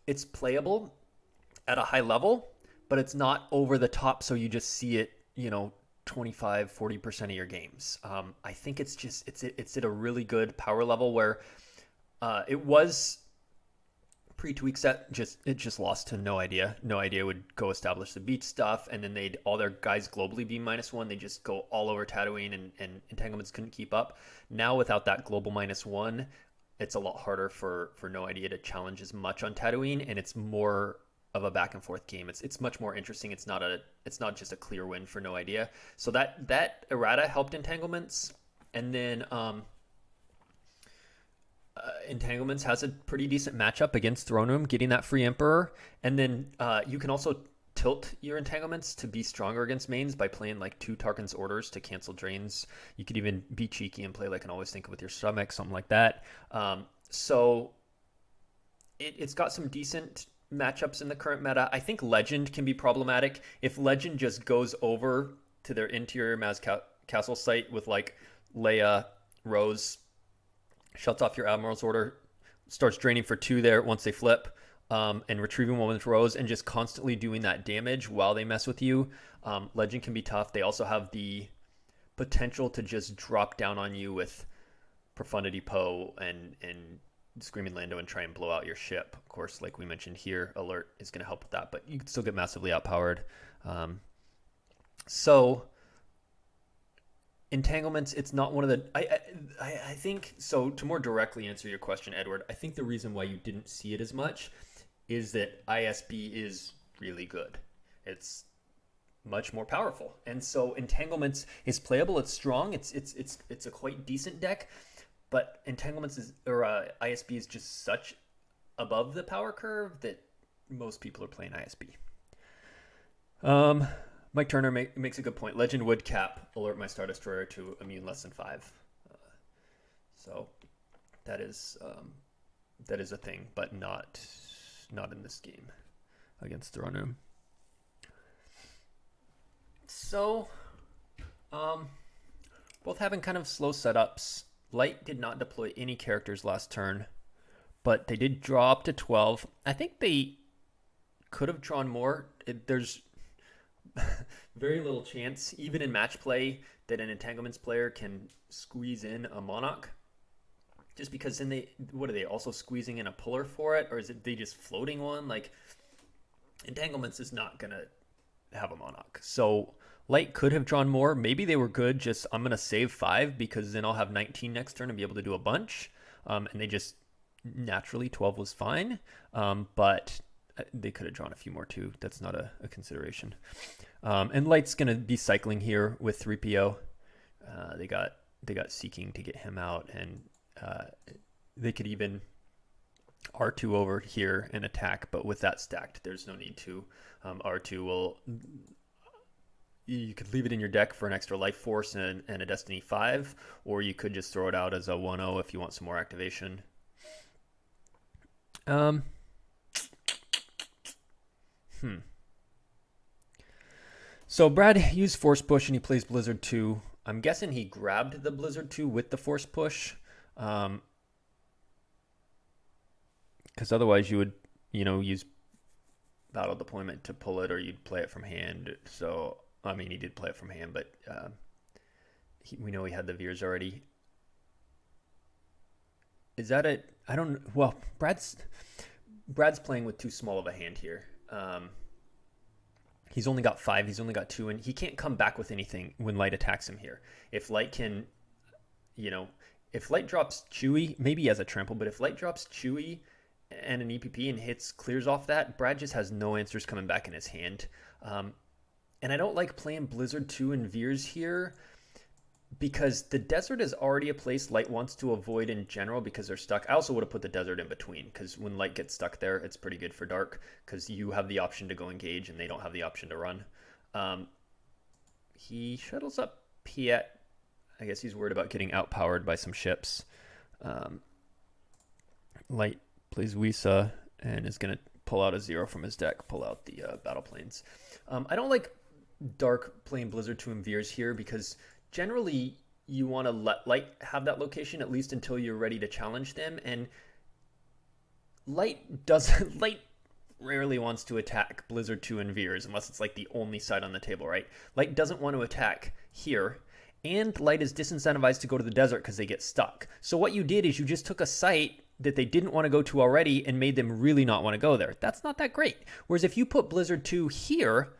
it's playable at a high level, but it's not over the top, so you just see it, 25-40% of your games. I think it's at a really good power level where it was pre-tweak set, it just lost to No Idea. No Idea would go establish the beach stuff, and then all their guys globally be -1. They just go all over Tatooine, and entanglements couldn't keep up. Now without that global -1, it's a lot harder for No Idea to challenge as much on Tatooine, and it's more of a back and forth game. It's much more interesting. It's not just a clear win for No Idea. So that errata helped entanglements, and then entanglements has a pretty decent matchup against Throne Room, getting that free Emperor, and then you can also tilt your entanglements to be stronger against mains by playing like 2 Tarkin's Orders to cancel drains. You could even be cheeky and play like an Always Think with your stomach, something like that. So it's got some decent matchups in the current meta. I think Legend can be problematic. If Legend just goes over to their interior Maz Castle site with like Leia, Rose, shuts off your Admiral's Order, starts draining for 2 there once they flip, and retrieving 1 with Rose, and just constantly doing that damage while they mess with you. Legend can be tough. They also have the potential to just drop down on you with Profundity Poe and Screaming Lando and try and blow out your ship. Of course, like we mentioned here, Alert is going to help with that, but you can still get massively outpowered. So entanglements, it's not one of the... I think, so to more directly answer your question, Edward, I think the reason why you didn't see it as much is that ISB is really good. It's much more powerful. And so entanglements is playable, it's strong, it's a quite decent deck, but entanglements is, or ISB is just such above the power curve that most people are playing ISB. Mike Turner makes a good point. Legend would cap Alert My Star Destroyer to immune less than 5. So that is a thing, but not in this game against Thronum. So both having kind of slow setups. Light did not deploy any characters last turn, but they did draw up to 12. I think they could have drawn more. There's very little chance, even in match play, that an entanglements player can squeeze in a Monarch. Just because then what are they also squeezing in a puller for it, or is it they just floating one? Like, entanglements is not gonna have a Monarch. So Light could have drawn more. Maybe they were good. Just I'm gonna save 5 because then I'll have 19 next turn and be able to do a bunch. And they just naturally 12 was fine. But they could have drawn a few more too. That's not a consideration. And Light's gonna be cycling here with 3PO. They got Seeking to get him out, and they could even R2 over here and attack. But with that stacked, there's no need to. R2 will. You could leave it in your deck for an extra life force and a Destiny 5, or you could just throw it out as a 1-0 if you want some more activation. So Brad used Force Push and he plays Blizzard 2. I'm guessing he grabbed the Blizzard 2 with the Force Push. Because otherwise you would, use Battle Deployment to pull it, or you'd play it from hand. So, I mean, he did play it from hand, but we know he had the Veers already. Is that it? I don't... Well, Brad's playing with too small of a hand here. He's only got 5. He's only got 2, and he can't come back with anything when Light attacks him here. If Light can, if Light drops Chewie, maybe he has a trample, but if Light drops Chewie and an EPP and clears off that, Brad just has no answers coming back in his hand. And I don't like playing Blizzard 2 and Veers here because the desert is already a place Light wants to avoid in general because they're stuck. I also would have put the desert in between because when Light gets stuck there, it's pretty good for Dark because you have the option to go engage and they don't have the option to run. He shuttles up Piet. I guess he's worried about getting outpowered by some ships. Light plays Wisa and is going to pull out a 0 from his deck, pull out the battle planes. I don't like Dark playing Blizzard 2 and Veers here because generally you want to let Light have that location at least until you're ready to challenge them, and Light rarely wants to attack Blizzard 2 and Veers unless it's like the only side on the table, right? Light doesn't want to attack here, and Light is disincentivized to go to the desert because they get stuck. So what you did is you just took a site that they didn't want to go to already and made them really not want to go there. That's not that great. Whereas if you put Blizzard 2 here,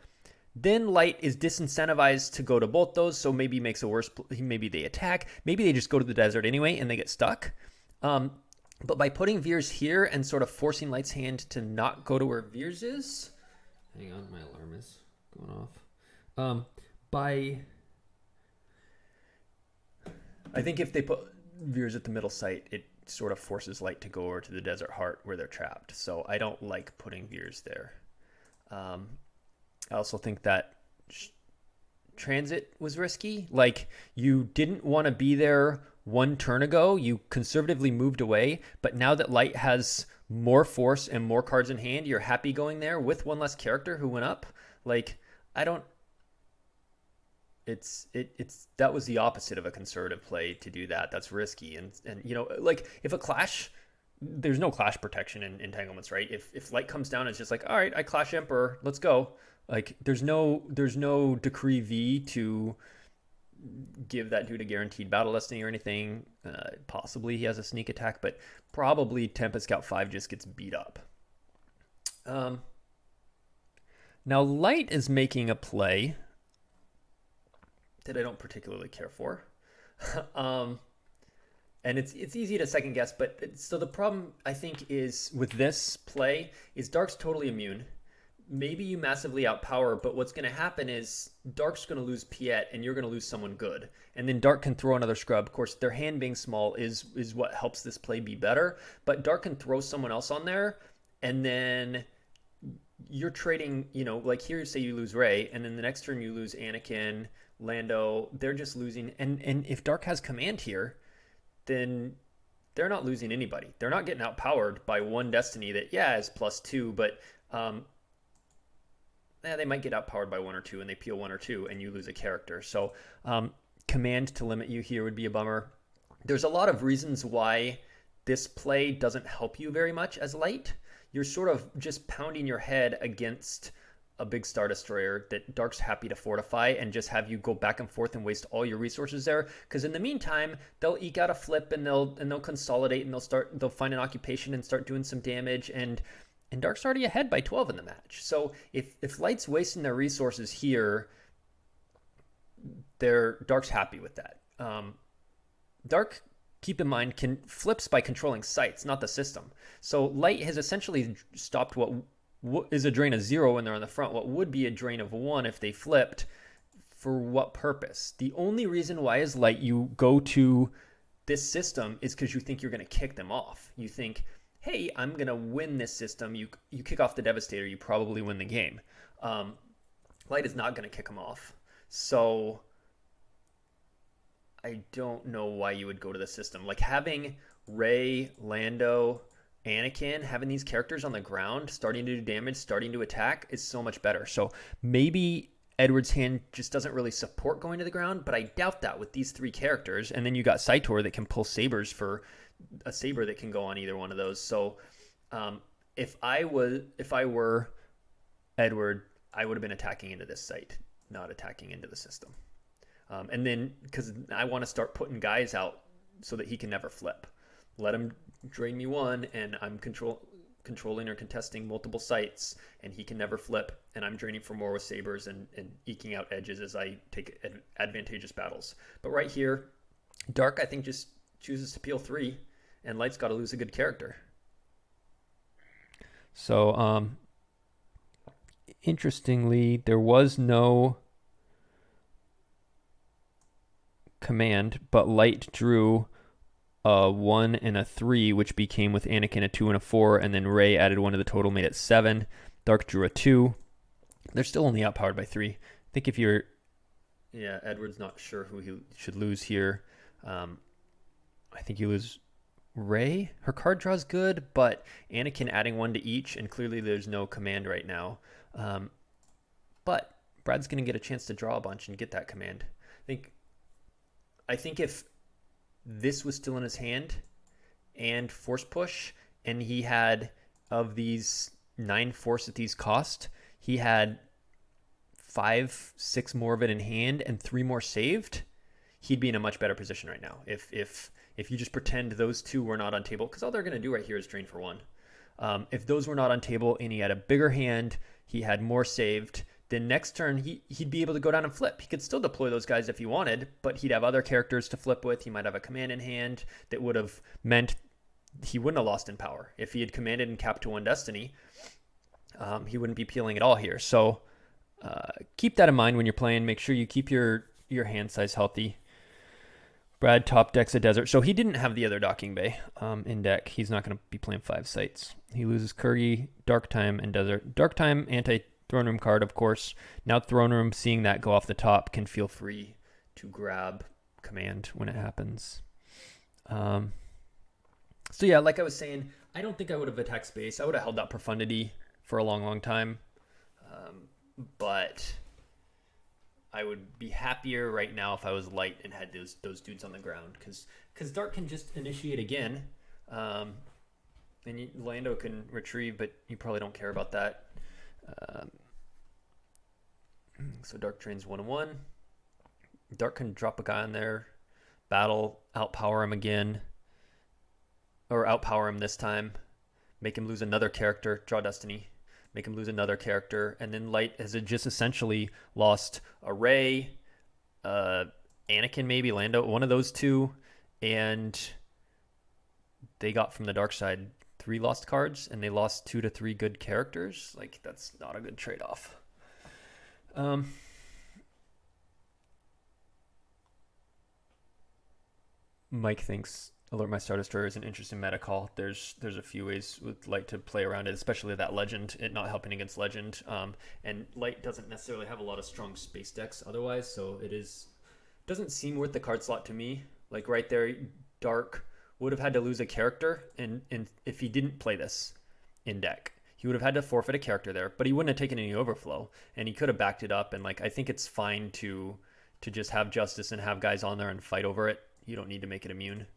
then Light is disincentivized to go to both those, so maybe makes it worse. Maybe they attack. Maybe they just go to the desert anyway and they get stuck. But by putting Veers here and sort of forcing Light's hand to not go to where Veers is... Hang on, my alarm is going off. I think if they put Veers at the middle site, it sort of forces Light to go over to the Desert Heart where they're trapped. So I don't like putting Veers there. I also think that transit was risky. Like, you didn't want to be there one turn ago. You conservatively moved away, but now that Light has more force and more cards in hand, you're happy going there with one less character who went up. Like, I don't... that was the opposite of a conservative play to do that. That's risky. And like, if a clash, there's no clash protection in entanglements, right? If Light comes down, it's just like, all right, I clash Emperor, let's go. Like, there's no decree V to give that dude a guaranteed battle destiny or anything. Possibly he has a sneak attack, but probably Tempest Scout 5 just gets beat up. Now Light is making a play that I don't particularly care for. And it's easy to second guess, but so the problem I think is with this play is Dark's totally immune. Maybe you massively outpower, but what's going to happen is Dark's going to lose Piet and you're going to lose someone good. And then Dark can throw another scrub. Of course, their hand being small is what helps this play be better. But Dark can throw someone else on there, and then you're trading, like here, say you lose Rey, and then the next turn you lose Anakin, Lando. They're just losing. And if Dark has command here, then they're not losing anybody. They're not getting outpowered by one destiny that, is +2, but they might get outpowered by 1 or 2 and they peel 1 or 2 and you lose a character. So command to limit you here would be a bummer. There's a lot of reasons why this play doesn't help you very much as Light. You're sort of just pounding your head against a big Star Destroyer that Dark's happy to fortify and just have you go back and forth and waste all your resources there. Because in the meantime, they'll eke out a flip and they'll consolidate and they'll find an occupation and start doing some damage, and Dark's already ahead by 12 in the match. So if Light's wasting their resources here, Dark's happy with that. Dark, keep in mind, can flips by controlling sites, not the system. So Light has essentially stopped what is a drain of 0 when they're on the front, what would be a drain of 1 if they flipped. For what purpose? The only reason why as Light you go to this system is because you think you're going to kick them off. You think, hey, I'm going to win this system. You kick off the Devastator, you probably win the game. Light is not going to kick them off. So I don't know why you would go to the system. Like having Rey, Lando, Anakin, having these characters on the ground, starting to do damage, starting to attack is so much better. So maybe Edward's hand just doesn't really support going to the ground, but I doubt that with these 3 characters. And then you got Saitor that can pull sabers for a saber that can go on either one of those. So if I were Edward, I would have been attacking into this site, not attacking into the system. And then because I want to start putting guys out so that he can never flip. Let him drain me 1 and I'm controlling or contesting multiple sites and he can never flip, and I'm draining for more with sabers and eking out edges as I take advantageous battles. But right here, Dark I think just chooses to peel 3 and Light's got to lose a good character. So interestingly, there was no command, but Light drew a 1 and a 3, which became with Anakin a 2 and a 4, and then Rey added 1 to the total, made it 7. Dark drew a 2. They're still only outpowered by 3. I think if you're... Yeah, Edward's not sure who he should lose here. I think you lose Rey. Her card draw's good, but Anakin adding 1 to each, and clearly there's no command right now. But Brad's going to get a chance to draw a bunch and get that command. I think if this was still in his hand and force push, and he had, of these 9 force at these cost, he had 5, 6 more of it in hand and 3 more saved, he'd be in a much better position right now. If you just pretend those 2 were not on table, because all they're going to do right here is drain for 1. If those were not on table and he had a bigger hand, he had more saved, then next turn he'd be able to go down and flip. He could still deploy those guys if he wanted, but he'd have other characters to flip with. He might have a command in hand that would have meant he wouldn't have lost in power. If he had commanded and capped to 1 destiny, he wouldn't be peeling at all here. So keep that in mind when you're playing. Make sure you keep your hand size healthy. Brad top decks a desert. So he didn't have the other docking bay in deck. He's not going to be playing 5 sites. He loses Kurgi, Dark Time, and Desert. Dark Time, anti-Throne Room card, of course. Now Throne Room, seeing that go off the top, can feel free to grab command when it happens. So yeah, like I was saying, I don't think I would have attacked space. I would have held that Profundity for a long, long time. But I would be happier right now if I was Light and had those dudes on the ground, because Dark can just initiate again, and Lando can retrieve, but you probably don't care about that. So Dark trains 1 and 1. Dark can drop a guy on there, battle, outpower him again, or outpower him this time, make him lose another character, draw Destiny, make him lose another character, and then Light has just essentially lost a Rey, Anakin, maybe Lando, one of those two, and they got from the dark side 3 lost cards, and they lost 2 to 3 good characters. Like, that's not a good trade-off. Mike thinks Alert My Star Destroyer is an interesting meta call. There's a few ways with Light to play around it, especially that Legend, it not helping against Legend. And Light doesn't necessarily have a lot of strong space decks otherwise, so doesn't seem worth the card slot to me. Like right there, Dark would have had to lose a character, and if he didn't play this in deck, he would have had to forfeit a character there, but he wouldn't have taken any overflow, and he could have backed it up. And like, I think it's fine to just have Justice and have guys on there and fight over it. You don't need to make it immune.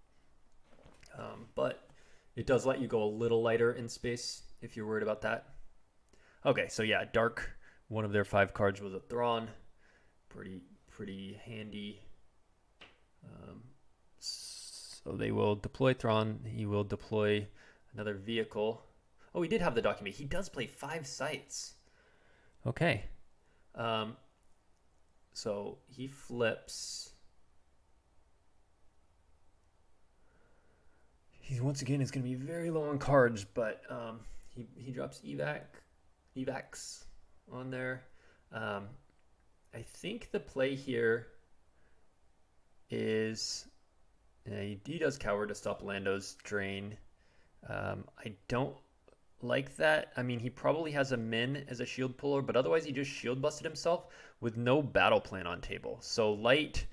But it does let you go a little lighter in space if you're worried about that. Okay, so yeah, Dark, one of their 5 cards was a Thrawn. Pretty handy. So they will deploy Thrawn. He will deploy another vehicle. Oh, he did have the document. He does play 5 sites. Okay. So he flips. He once again is going to be very low on cards, but he drops evacs on there. I think the play here is he does Coward to stop Lando's drain. I don't like that. I mean, he probably has a Min as a shield puller, but otherwise he just shield busted himself with no battle plan on table. So Light,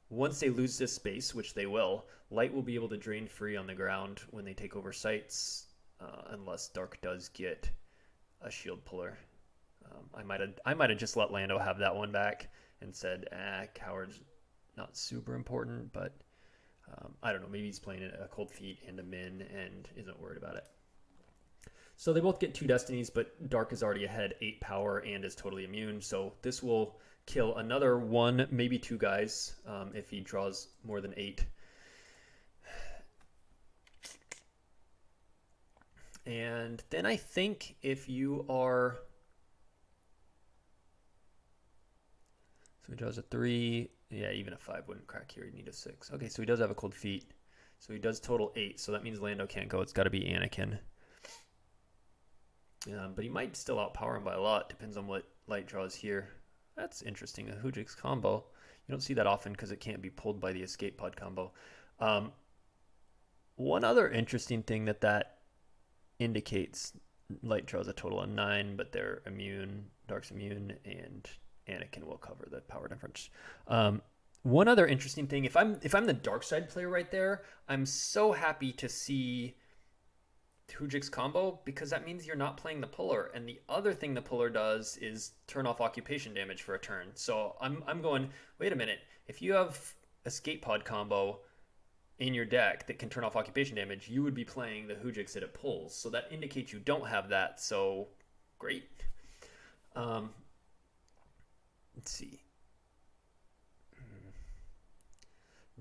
once they lose this space, which they will, Light will be able to drain free on the ground when they take over sites, unless Dark does get a shield puller. I might have just let Lando have that one back and said, Coward's not super important, but I don't know. Maybe he's playing a Cold Feet and a Min and isn't worried about it. So they both get 2 destinies, but Dark is already ahead 8 power and is totally immune. So this will kill another 1, maybe 2 guys if he draws more than 8. And then I think if you are... So he draws a 3. Yeah, even a 5 wouldn't crack here. He'd need a 6. Okay, so he does have a Cold Feet. So he does total 8. So that means Lando can't go. It's got to be Anakin. But he might still outpower him by a lot. Depends on what Light draws here. That's interesting. A Hujix combo. You don't see that often because it can't be pulled by the escape pod combo. One other interesting thing that indicates, Light draws a total of 9, but they're immune. Dark's immune, and Anakin will cover the power difference. One other interesting thing, if I'm the dark side player right there, I'm so happy to see Hujix combo, because that means you're not playing the puller. And the other thing the puller does is turn off occupation damage for a turn. So I'm going, wait a minute, if you have escape pod combo in your deck that can turn off occupation damage, you would be playing the Hujix that it pulls. So that indicates you don't have that. So great. Let's see.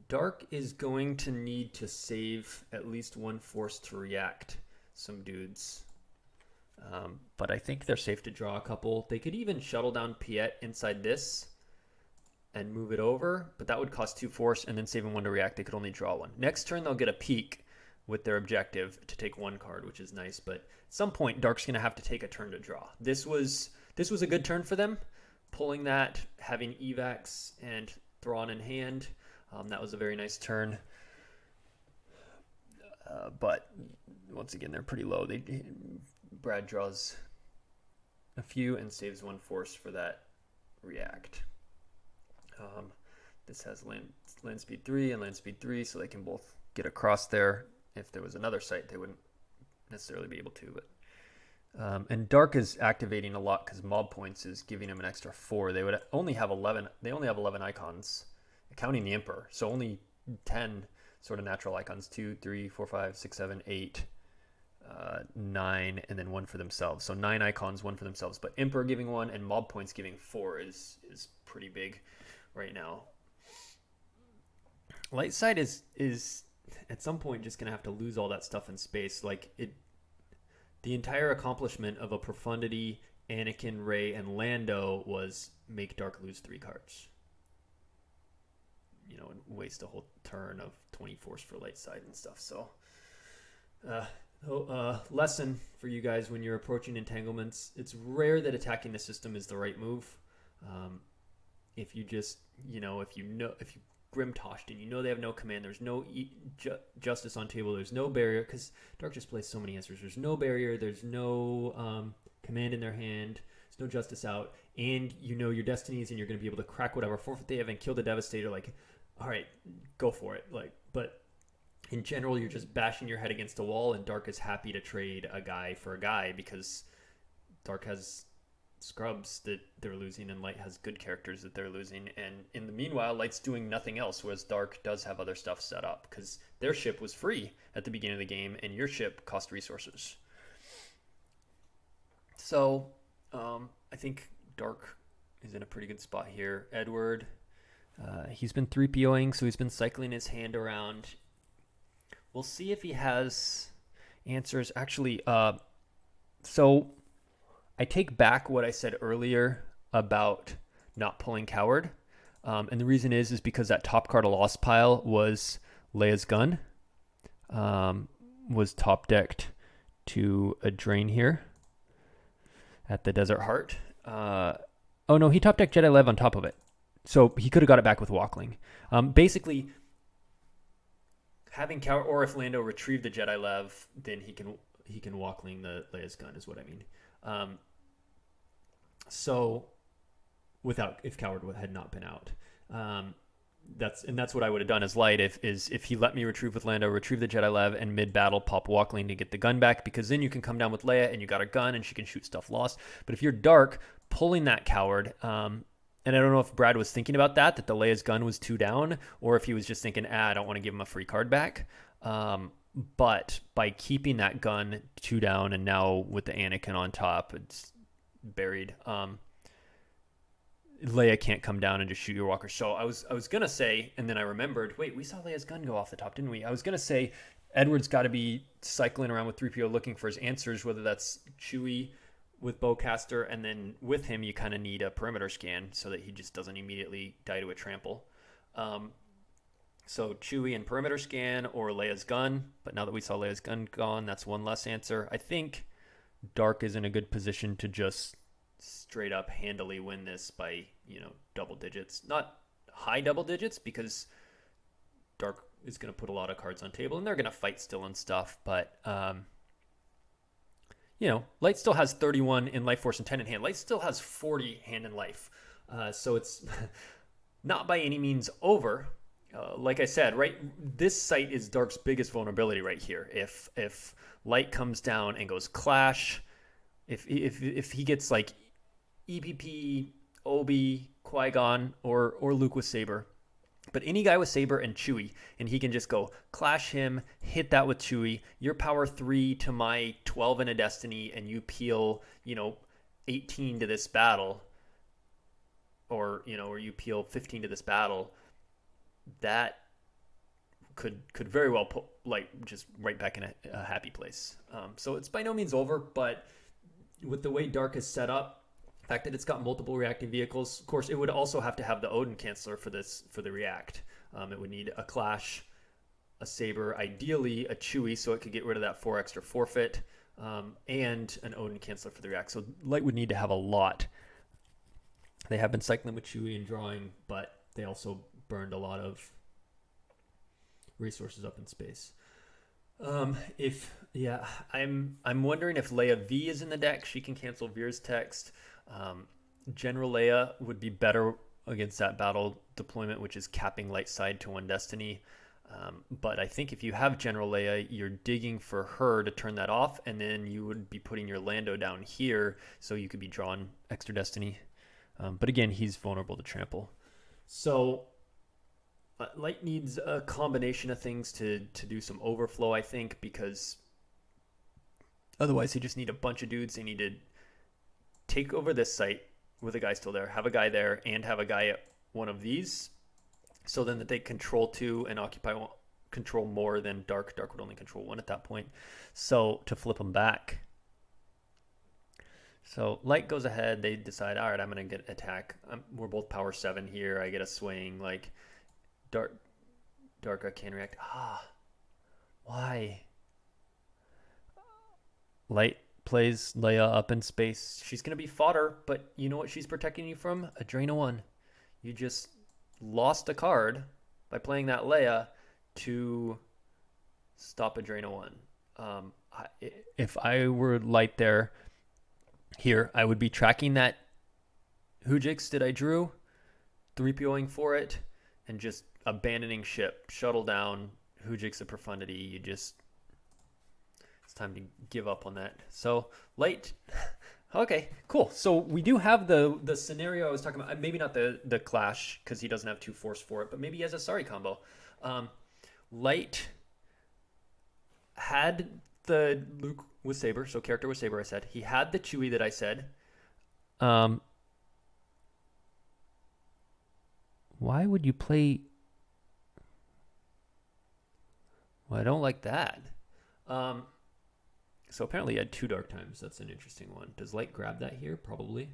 Dark is going to need to save at least 1 force to react some dudes. But I think they're safe to draw a couple. They could even shuttle down Piet inside this and move it over, but that would cost 2 force, and then saving 1 to react, they could only draw 1. Next turn, they'll get a peek with their objective to take 1 card, which is nice, but at some point, Dark's going to have to take a turn to draw. This was a good turn for them, pulling that, having evacs and Thrawn in hand. That was a very nice turn. But once again, they're pretty low. Brad draws a few and saves 1 force for that react. This has land speed 3 and land speed 3, so they can both get across there. If there was another site, they wouldn't necessarily be able to. But and Dark is activating a lot because mob points is giving him an extra 4. They would only have 11. They only have 11 icons, counting the Emperor. So only 10 sort of natural icons: 2, 3, 4, 5, 6, 7, 8, 9, and then 1 for themselves. So 9 icons, 1 for themselves. But Emperor giving 1 and mob points giving 4 is pretty big right now. light side is at some point just gonna have to lose all that stuff in space. Like the entire accomplishment of a Profundity, Anakin, Rey, and Lando was make Dark lose 3 cards. You know, and waste a whole turn of 20 force for light side and stuff. So, lesson for you guys when you're approaching entanglements: it's rare that attacking the system is the right move. If you just, if you Grimtoshed and you know they have no command, there's no justice on table, there's no barrier, because Dark just plays so many answers. There's no barrier, there's no command in their hand, there's no justice out, and you know your destinies, and you're going to be able to crack whatever forfeit they have and kill the Devastator. Like, all right, go for it. Like, but in general, you're just bashing your head against a wall, and Dark is happy to trade a guy for a guy because Dark has scrubs that they're losing and Light has good characters that they're losing, and in the meanwhile Light's doing nothing else, whereas Dark does have other stuff set up because their ship was free at the beginning of the game and your ship cost resources. So I think Dark is in a pretty good spot here. Edward, he's been 3POing, so he's been cycling his hand around. We'll see if he has answers. Actually, so I take back what I said earlier about not pulling Coward. And the reason is because that top card of Lost Pile was Leia's gun. Was top decked to a drain here at the Desert Heart. Oh no, he top decked Jedi Lev on top of it. So he could have got it back with Walkling. Basically, having Coward, or if Lando retrieved the Jedi Lev, then he can Walkling the Leia's gun is what I mean. So if Coward had not been out, that's what I would have done as Light if he let me retrieve with Lando, retrieve the Jedi Lev, and mid battle pop Walkling to get the gun back, because then you can come down with Leia and you got a gun and she can shoot stuff lost. But if you're Dark, pulling that Coward, and I don't know if Brad was thinking about that the Leia's gun was 2 down, or if he was just thinking, I don't want to give him a free card back. But by keeping that gun 2 down, and now with the Anakin on top, it's buried. Leia can't come down and just shoot your walker. So I was gonna say, and then I remembered, wait, we saw Leia's gun go off the top, didn't we? I was gonna say Edward's got to be cycling around with 3PO looking for his answers, whether that's Chewie with Bowcaster, and then with him you kind of need a perimeter scan so that he just doesn't immediately die to a trample. So Chewie and perimeter scan, or Leia's gun. But now that we saw Leia's gun gone, that's one less answer. I think Dark is in a good position to just straight up handily win this by, double digits. Not high double digits, because Dark is going to put a lot of cards on table and they're going to fight still and stuff. But, Light still has 31 in life force and 10 in hand. Light still has 40 hand in life. So it's not by any means over. Like I said, right, this site is Dark's biggest vulnerability right here. If Light comes down and goes Clash, if he gets like EPP, Obi, Qui-Gon, or Luke with Saber, but any guy with Saber and Chewie, and he can just go Clash him, hit that with Chewie, you're power 3 to my 12 in a Destiny, and you peel, 18 to this battle, or you peel 15 to this battle, that could very well put Light just right back in a happy place. So it's by no means over, but with the way Dark is set up, the fact that it's got multiple reacting vehicles, of course, it would also have to have the Odin canceller for the react. It would need a Clash, a Saber, ideally a Chewie, so it could get rid of that 4 extra forfeit, and an Odin canceller for the react. So Light would need to have a lot. They have been cycling with Chewie and drawing, but they also burned a lot of resources up in space. I'm wondering if Leia V is in the deck. She can cancel Veer's text. General Leia would be better against that battle deployment, which is capping Light side to 1 Destiny. But I think if you have General Leia, you're digging for her to turn that off, and then you would be putting your Lando down here so you could be drawing extra Destiny. But again, he's vulnerable to trample. So Light needs a combination of things to do some overflow, I think, because otherwise they just need a bunch of dudes. They need to take over this site with a guy still there, have a guy there, and have a guy at one of these. So then that they control 2 and occupy one, control more than Dark. Dark would only control 1 at that point. So to flip them back. So Light goes ahead. They decide, all right, I'm going to get attack. We're both power 7 here. I get a swing. Like Dark I can react. Why? Light plays Leia up in space. She's going to be fodder, but you know what she's protecting you from? A drain of 1. You just lost a card by playing that Leia to stop a drain of 1. If I were Light there, here, I would be tracking that Hujix that I drew, 3POing for it, and just abandoning ship, shuttle down, Hujix of Profundity. It's time to give up on that. So Light, okay, cool. So we do have the scenario I was talking about. Maybe not the clash because he doesn't have 2 force for it, but maybe he has a sorry combo. Light had the Luke with Saber, so character with Saber. I said he had the Chewie that I said. Why would you play? Well, I don't like that. So apparently he had 2 dark times. That's an interesting one. Does Light grab that here? Probably.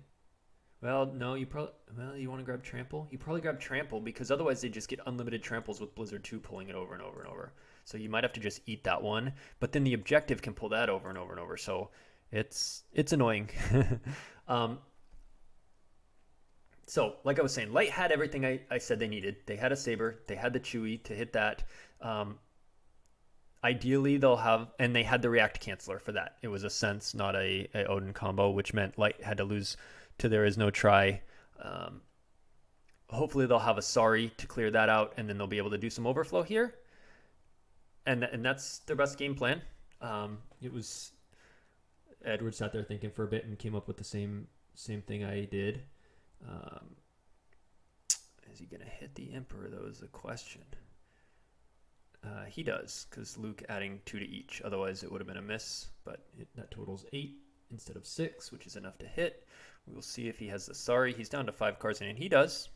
Well, no, you want to grab Trample? You probably grab Trample because otherwise they just get unlimited tramples with Blizzard 2 pulling it over and over and over. So you might have to just eat that one, but then the objective can pull that over and over and over. So it's annoying. So like I was saying, Light had everything I said they needed. They had a Saber, they had the Chewie to hit that. Ideally they'll have, and they had the React Canceller for that. It was a Sense, not a Odin combo, which meant Light had to lose to There Is No Try. Hopefully they'll have a Sorry to clear that out, and then they'll be able to do some overflow here. And that's their best game plan. It was Edward sat there thinking for a bit and came up with the same thing I did. Is he going to hit the Emperor, though, is the question. He does, because Luke adding 2 to each. Otherwise, it would have been a miss. But that totals 8 instead of 6, which is enough to hit. We will see if he has the Sorry. He's down to 5 cards, and he does.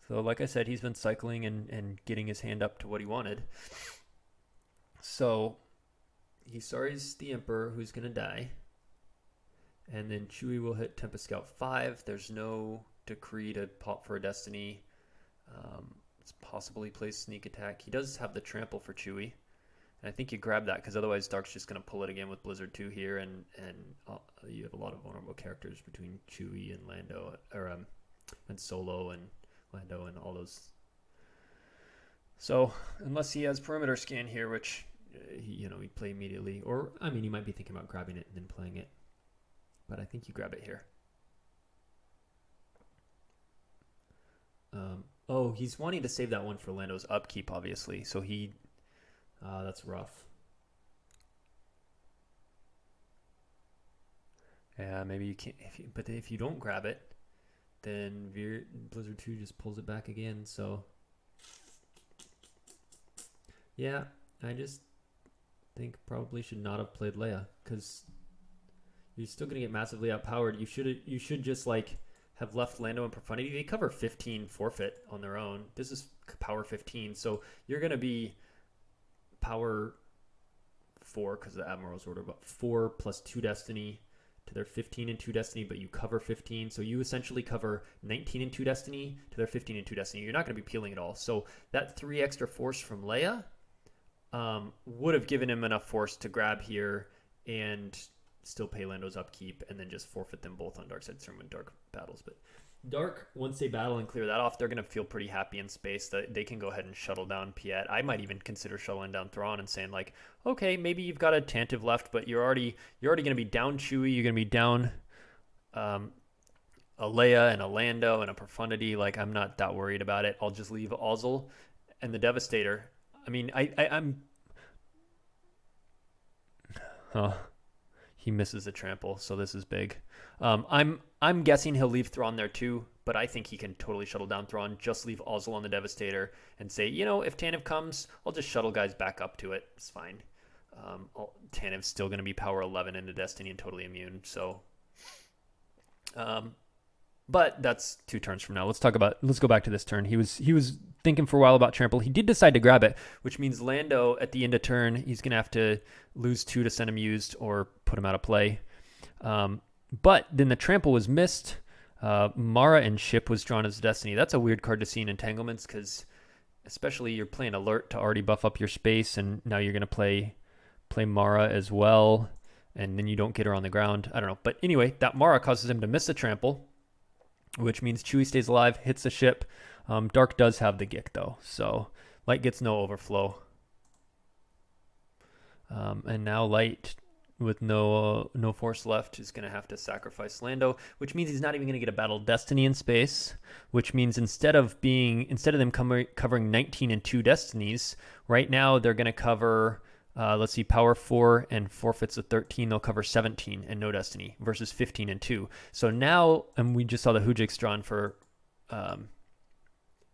So, like I said, he's been cycling and getting his hand up to what he wanted. So, he Sorry's the Emperor, who's going to die. And then Chewie will hit Tempest Scout 5. There's no decree to pop for a Destiny. It's possible he plays Sneak Attack. He does have the Trample for Chewie. And I think you grab that because otherwise Dark's just going to pull it again with Blizzard 2 here. And you have a lot of vulnerable characters between Chewie and Lando, and Solo and Lando and all those. So unless he has Perimeter Scan here, which he'd play immediately. Or, he might be thinking about grabbing it and then playing it. But I think you grab it here. He's wanting to save that one for Lando's upkeep, obviously. So that's rough. Yeah, maybe you can't. But if you don't grab it, then Blizzard 2 just pulls it back again. So, yeah, I just think probably should not have played Leia because you're still going to get massively outpowered. You should just have left Lando and Profundity. They cover 15 forfeit on their own. This is power 15, so you're going to be power 4 because the Admiral's order, but 4 plus 2 Destiny to their 15 and 2 Destiny, but you cover 15, so you essentially cover 19 and 2 Destiny to their 15 and 2 Destiny. You're not going to be peeling at all. So that 3 extra force from Leia would have given him enough force to grab here and still pay Lando's upkeep and then just forfeit them both on Dark Side Storm when Dark battles. But Dark, once they battle and clear that off, they're going to feel pretty happy in space that they can go ahead and shuttle down Piet. I might even consider shuttling down Thrawn and saying okay, maybe you've got a Tantive left, but you're already going to be down Chewie. You're going to be down a Leia and a Lando and a Profundity. I'm not that worried about it. I'll just leave Ozzel and the Devastator. He misses a Trample, so this is big. I'm guessing he'll leave Thrawn there too, but I think he can totally shuttle down Thrawn. Just leave Ozzel on the Devastator and say, if Tantive comes, I'll just shuttle guys back up to it. It's fine. Taniv's still going to be power 11 into Destiny and totally immune. So, but that's 2 turns from now. Let's go back to this turn. He was thinking for a while about trample. He did decide to grab it, which means Lando at the end of turn, he's going to have to lose 2 to send him used or put him out of play. But then the trample was missed. Mara and Ship was drawn as Destiny. That's a weird card to see in Entanglements because especially you're playing Alert to already buff up your space, and now you're going to play Mara as well, and then you don't get her on the ground. I don't know. But anyway, that Mara causes him to miss a trample, which means Chewie stays alive, hits the ship. Dark does have the Gick, though, so Light gets no overflow. And now Light, with no force left, is going to have to sacrifice Lando, which means he's not even going to get a Battle of Destiny in space, which means instead of them covering 19 and 2 destinies, right now they're going to cover, let's see, power 4 and forfeits of 13. They'll cover 17 and no destiny versus 15 and 2. So now, and we just saw the Hujix drawn for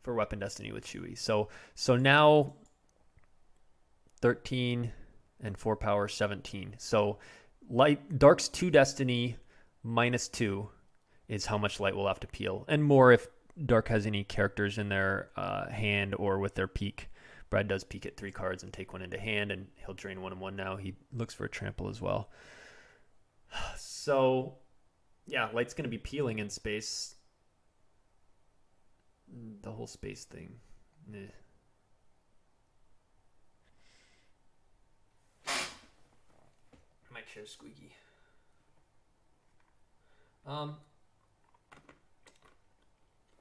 weapon destiny with Chewie. So now 13 and 4 power 17. So Dark's 2 destiny minus 2 is how much Light will have to peel, and more if Dark has any characters in their hand or with their peak. Brad does peek at 3 cards and take 1 into hand, and he'll drain 1 and 1 now. He looks for a trample as well. So yeah, Light's going to be peeling in space. The whole space thing. My chair's squeaky.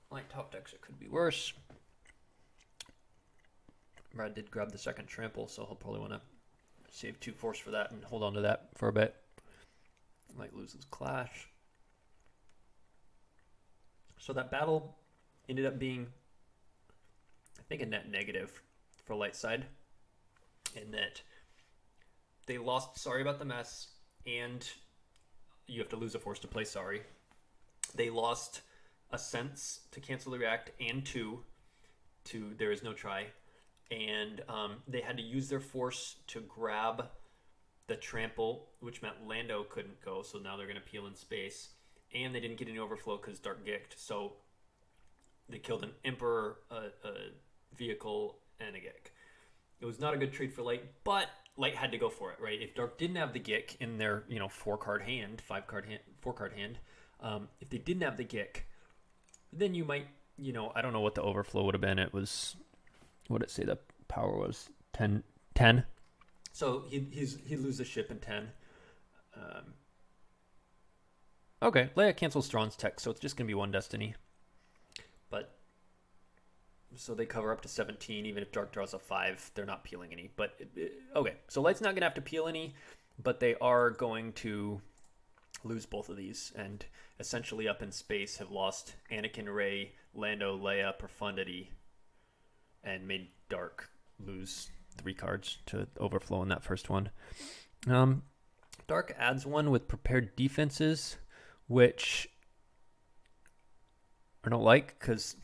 Light top decks, it could be worse. Brad did grab the second trample, so he'll probably want to save 2 force for that and hold on to that for a bit. Light loses Clash. So that battle ended up being, I think, a net negative for Light's side, in that they lost Sorry About the Mess, and you have to lose a force to play Sorry. They lost a Sense to cancel the react, and 2 to There Is No Try. And they had to use their force to grab the trample, which meant Lando couldn't go, so now they're going to peel in space. And they didn't get any overflow because Dark gicked, so they killed an Emperor, a vehicle, and a gick. It was not a good trade for Light, but Light had to go for it, right? If Dark didn't have the gick in their 4-card hand, 4-card hand, if they didn't have the gick, then you might, I don't know what the overflow would have been. It was, what did it say the power was? 10? So he'd lose the ship in 10. Okay, Leia cancels Strawn's tech, so it's just going to be 1 destiny. But, so they cover up to 17, even if Dark draws a 5, they're not peeling any. But, okay, so Light's not going to have to peel any, but they are going to lose both of these, and essentially up in space have lost Anakin, Rey, Lando, Leia, Profundity, and made Dark lose 3 cards to overflow in that first one. Dark adds 1 with prepared defenses, which I don't like because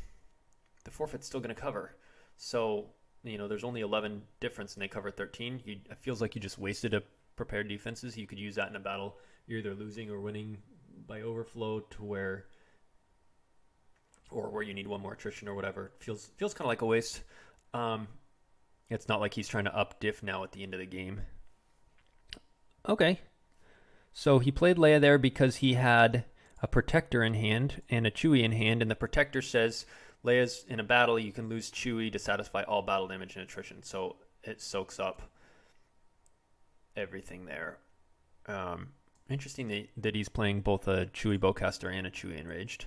the forfeit's still going to cover. So, there's only 11 difference and they cover 13. It feels like you just wasted a prepared defenses. You could use that in a battle. You're either losing or winning by overflow to where you need 1 more attrition or whatever. Feels kind of like a waste. It's not like he's trying to up diff now at the end of the game. Okay. So he played Leia there because he had a Protector in hand and a Chewie in hand, and the Protector says Leia's in a battle, you can lose Chewie to satisfy all battle damage and attrition. So it soaks up everything there. Interesting that he's playing both a Chewie Bowcaster and a Chewie Enraged.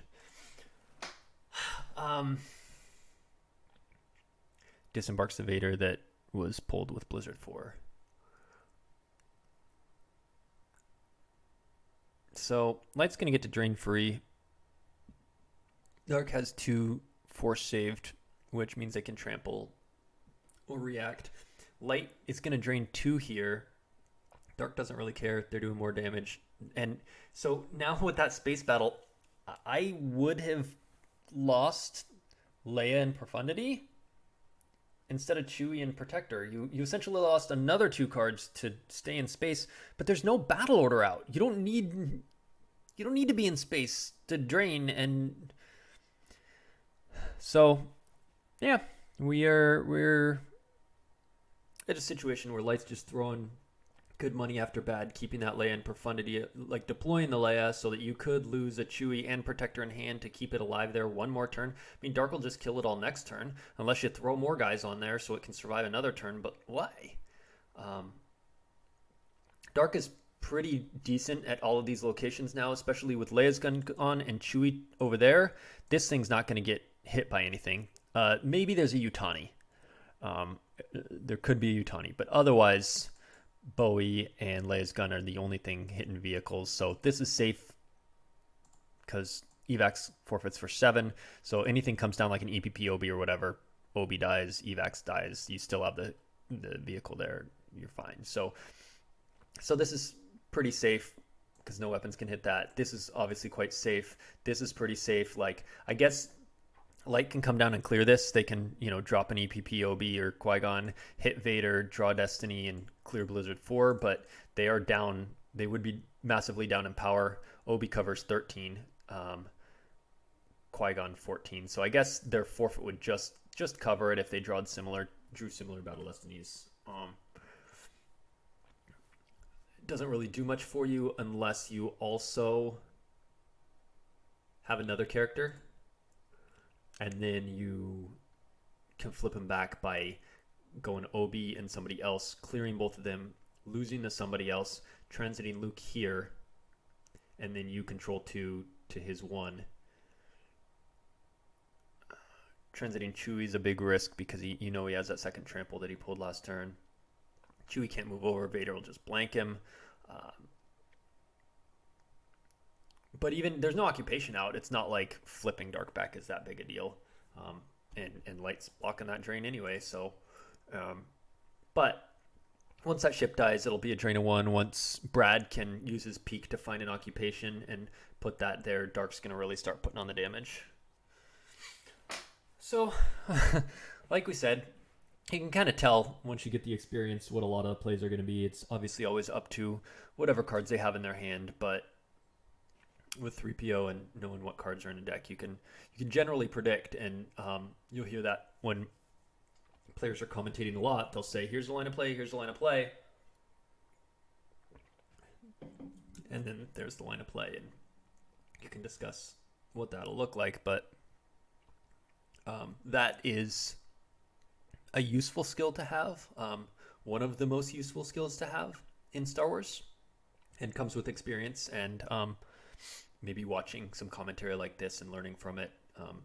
Disembarks the Vader that was pulled with Blizzard 4. So Light's going to get to drain free. Dark has 2 force saved, which means they can trample or react. Light is going to drain 2 here. Dark doesn't really care. They're doing more damage. And so now with that space battle, I would have lost Leia and Profundity instead of Chewie and Protector. You essentially lost another 2 cards to stay in space, but there's no battle order out. You don't need to be in space to drain, and so yeah, we're at a situation where Light's just throwing good money after bad, keeping that Leia in profundity, like deploying the Leia so that you could lose a Chewie and Protector in hand to keep it alive there one more turn. I mean, Dark will just kill it all next turn, unless you throw more guys on there so it can survive another turn, but why? Dark is pretty decent at all of these locations now, especially with Leia's gun on and Chewie over there. This thing's not going to get hit by anything. Maybe there's a Yutani. There could be a Yutani, but otherwise Bowie and Leia's gun are the only thing hitting vehicles. So this is safe because evacs forfeits for 7. So anything comes down like an EPP OB or whatever, OB dies, evacs dies, you still have the vehicle there, you're fine. So this is pretty safe because no weapons can hit that. This is obviously quite safe. This is pretty safe. Like, I guess Light can come down and clear this. They can, drop an EPP OB or Qui-Gon, hit Vader, draw Destiny, and clear Blizzard 4, but they are down. They would be massively down in power. OB covers 13, Qui-Gon 14. So I guess their forfeit would just cover it if they drew similar Battle Destinies. Doesn't really do much for you unless you also have another character, and then you can flip him back by going OB and somebody else, clearing both of them, losing to somebody else, transiting Luke here, and then you control 2 to his 1. Transiting Chewie's a big risk because he has that second trample that he pulled last turn. Chewie can't move over. Vader will just blank him. But even there's no occupation out. It's not like flipping Dark back is that big a deal. And Light's blocking that drain anyway. So, but once that ship dies, it'll be a drain of 1. Once Brad can use his peak to find an occupation and put that there, Dark's going to really start putting on the damage. So, like we said, you can kind of tell once you get the experience what a lot of the plays are going to be. It's obviously always up to whatever cards they have in their hand, but with 3PO and knowing what cards are in a deck, you can generally predict, and you'll hear that when players are commentating a lot. They'll say, here's the line of play, here's the line of play, and then there's the line of play, and you can discuss what that'll look like, but that is a useful skill to have, one of the most useful skills to have in Star Wars, and comes with experience and maybe watching some commentary like this and learning from it,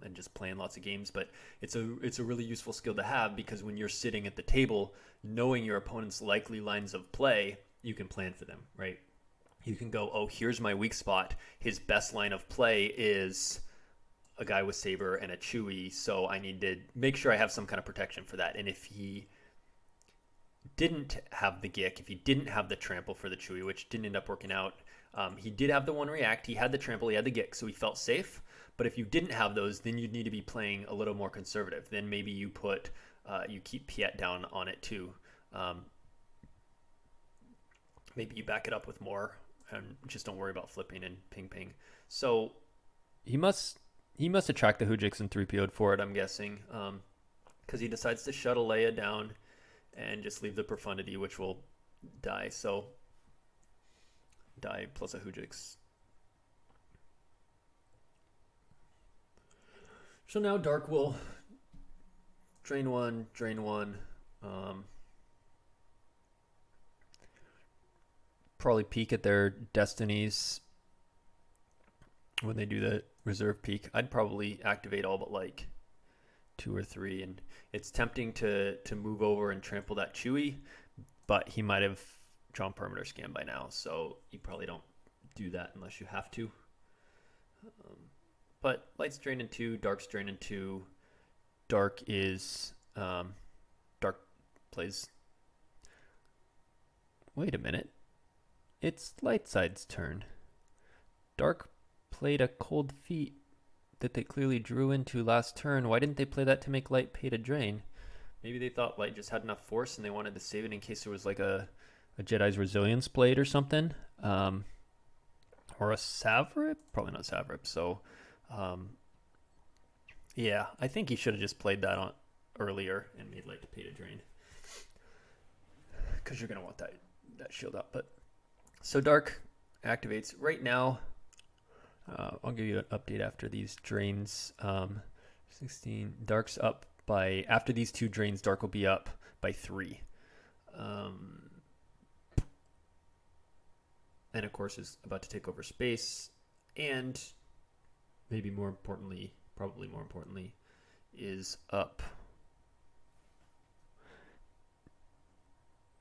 and just playing lots of games. But it's a really useful skill to have because when you're sitting at the table, knowing your opponent's likely lines of play, you can plan for them, right? You can go, oh, here's my weak spot. His best line of play is a guy with Saber and a Chewie, so I need to make sure I have some kind of protection for that. And if he didn't have the Gick, if he didn't have the trample for the Chewie, which didn't end up working out, he did have the 1 react, he had the trample, he had the Gick, so he felt safe. But if you didn't have those, then you'd need to be playing a little more conservative. Then maybe you put you keep Piet down on it too. Maybe you back it up with more and just don't worry about flipping and ping. So he must attract the Hujix and 3PO'd for it, I'm guessing, because he decides to shuttle Leia down and just leave the profundity, which will die. So die plus a Hujix. So now Dark will drain 1. Probably peek at their destinies when they do the reserve peak. I'd probably activate all but like 2 or 3, and it's tempting to move over and trample that Chewie, but he might have drawn perimeter scan by now, so you probably don't do that unless you have to. But Light's draining 2, Dark's draining 2. Dark plays. Wait a minute. It's Lightside's turn. Dark played a cold feet that they clearly drew into last turn. Why didn't they play that to make Light pay to drain? Maybe they thought Light just had enough force and they wanted to save it in case there was like a Jedi's Resilience blade or something. Or a Savrip? Probably not Savrip. So, yeah, I think he should have just played that on earlier and made light to pay to drain. Because you're going to want that shield up. But so Dark activates. Right now, I'll give you an update after these drains. 16. Dark's up by... After these 2 drains, Dark will be up by 3. And of course is about to take over space, and maybe more importantly, probably more importantly, is up.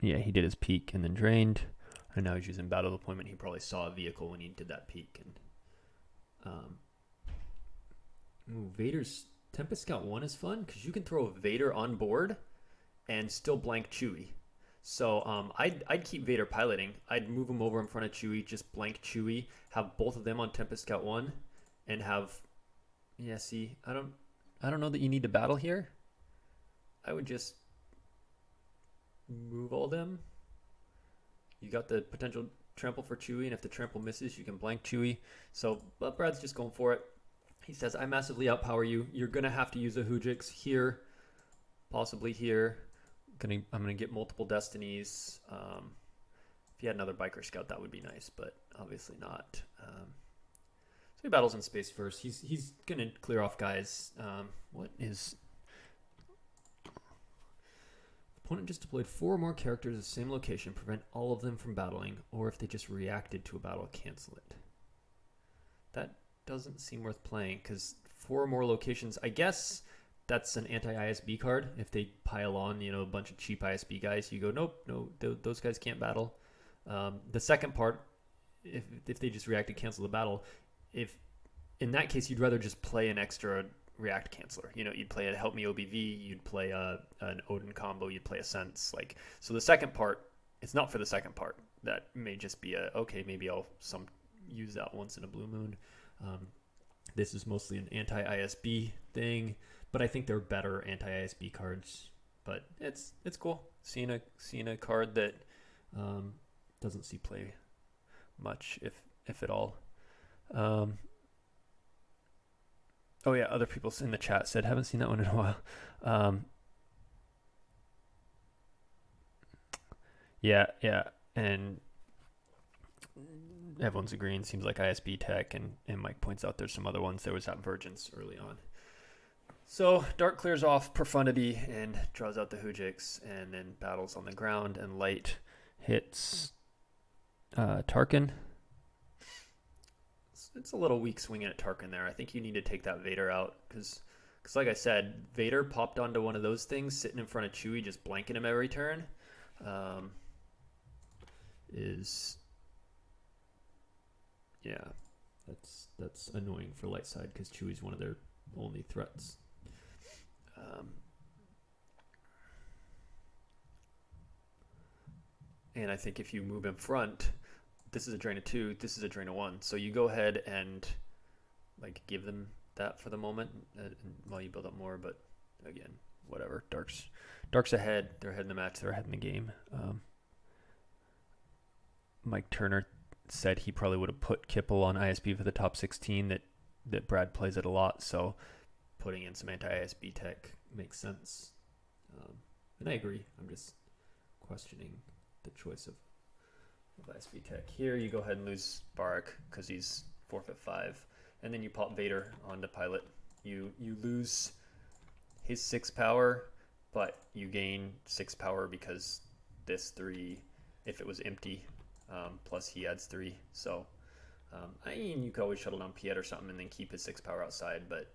Yeah, he did his peak and then drained, and now he's using battle deployment. He probably saw a vehicle when he did that peak. And Vader's Tempest Scout 1 is fun because you can throw a Vader on board and still blank Chewie. So I'd keep Vader piloting. I'd move him over in front of Chewie, just blank Chewie, have both of them on Tempest Scout 1, and have... Yeah, see, I don't know that you need to battle here. I would just move all them. You got the potential trample for Chewie, and if the trample misses, you can blank Chewie. So, but Brad's just going for it. He says, I massively outpower you. You're going to have to use a Hujix here, possibly here. I'm gonna get multiple destinies. If you had another biker scout, that would be nice, but obviously not. So he battles in space first. He's gonna clear off guys. What is... Opponent just deployed 4 more characters at the same location, prevent all of them from battling, or if they just reacted to a battle, cancel it. That doesn't seem worth playing because 4 more locations. I guess that's an anti-ISB card. If they pile on, a bunch of cheap ISB guys, you go, nope, no, those guys can't battle. The second part, if they just react to cancel the battle, if in that case, you'd rather just play an extra react canceller. You'd play a Help Me OBV, you'd play an Odin combo, you'd play a Sense. So the second part, it's not for the second part. That may just be okay, maybe I'll use that once in a blue moon. This is mostly an anti-ISB thing. But I think they're better anti-ISB cards. But it's cool seeing a card that doesn't see play much, if at all. Oh yeah, other people in the chat said haven't seen that one in a while. Yeah, and everyone's agreeing. Seems like ISB tech, and Mike points out there's some other ones. There was that Virgins early on. So Dark clears off Profundity and draws out the Hujix, and then battles on the ground, and Light hits Tarkin. It's a little weak swinging at Tarkin there. I think you need to take that Vader out because like I said, Vader popped onto one of those things sitting in front of Chewie, just blanking him every turn. That's annoying for Light side because Chewie's one of their only threats. And I think if you move in front, this is a drain of 2, this is a drain of 1. So you go ahead and give them that for the moment while you build up more. But again, whatever. Dark's ahead. They're ahead in the match. They're ahead in the game. Mike Turner said he probably would have put Kipple on ISB for the top 16. That Brad plays it a lot. So putting in some anti-ISB tech makes sense. And I agree. I'm just questioning the choice of ISB tech. Here you go ahead and lose Barak because he's forfeit 5. And then you pop Vader onto pilot. You lose his 6 power, but you gain 6 power because this 3, if it was empty, plus he adds 3. So you could always shuttle down Piet or something and then keep his 6 power outside, but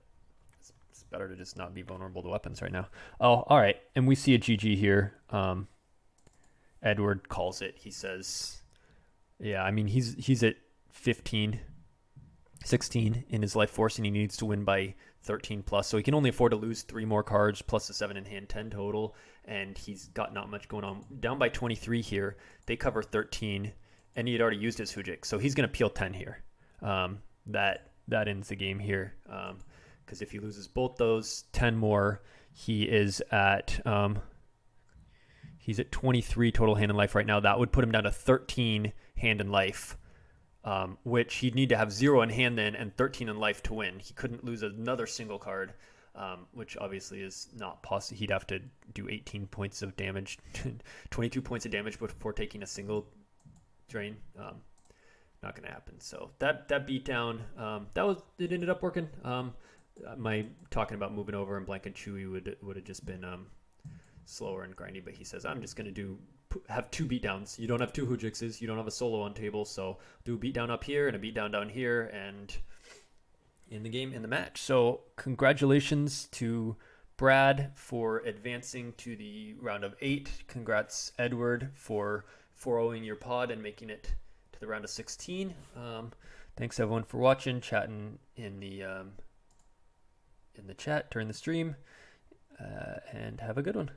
it's better to just not be vulnerable to weapons right now. Oh, all right. And we see a GG here. Edward calls it. He says, yeah, I mean, he's at 16 in his life force, and he needs to win by 13 plus. So he can only afford to lose 3 more cards plus the 7 in hand, 10 total. And he's got not much going on. Down by 23 here. They cover 13, and he had already used his Hujik. So he's going to peel 10 here. That ends the game here. Because if he loses both those, 10 more, he is at... He's at 23 total hand and life right now. That would put him down to 13 hand and life, which he'd need to have 0 in hand then and 13 in life to win. He couldn't lose another single card. which obviously is not possible. He'd have to do 18 points of damage, 22 points of damage before taking a single drain. Not going to happen. So that beatdown, it ended up working. My talking about moving over and Blank and Chewy would have just been slower and grindy, but he says, I'm just going to have 2 beatdowns. You don't have 2 Hujixes, you don't have a solo on table, so do a beatdown up here and a beatdown down here, and in the match. So congratulations to Brad for advancing to the round of 8. Congrats, Edward, for 4-0ing your pod and making it to the round of 16. Thanks everyone for watching, chatting in the chat during the stream, and have a good one.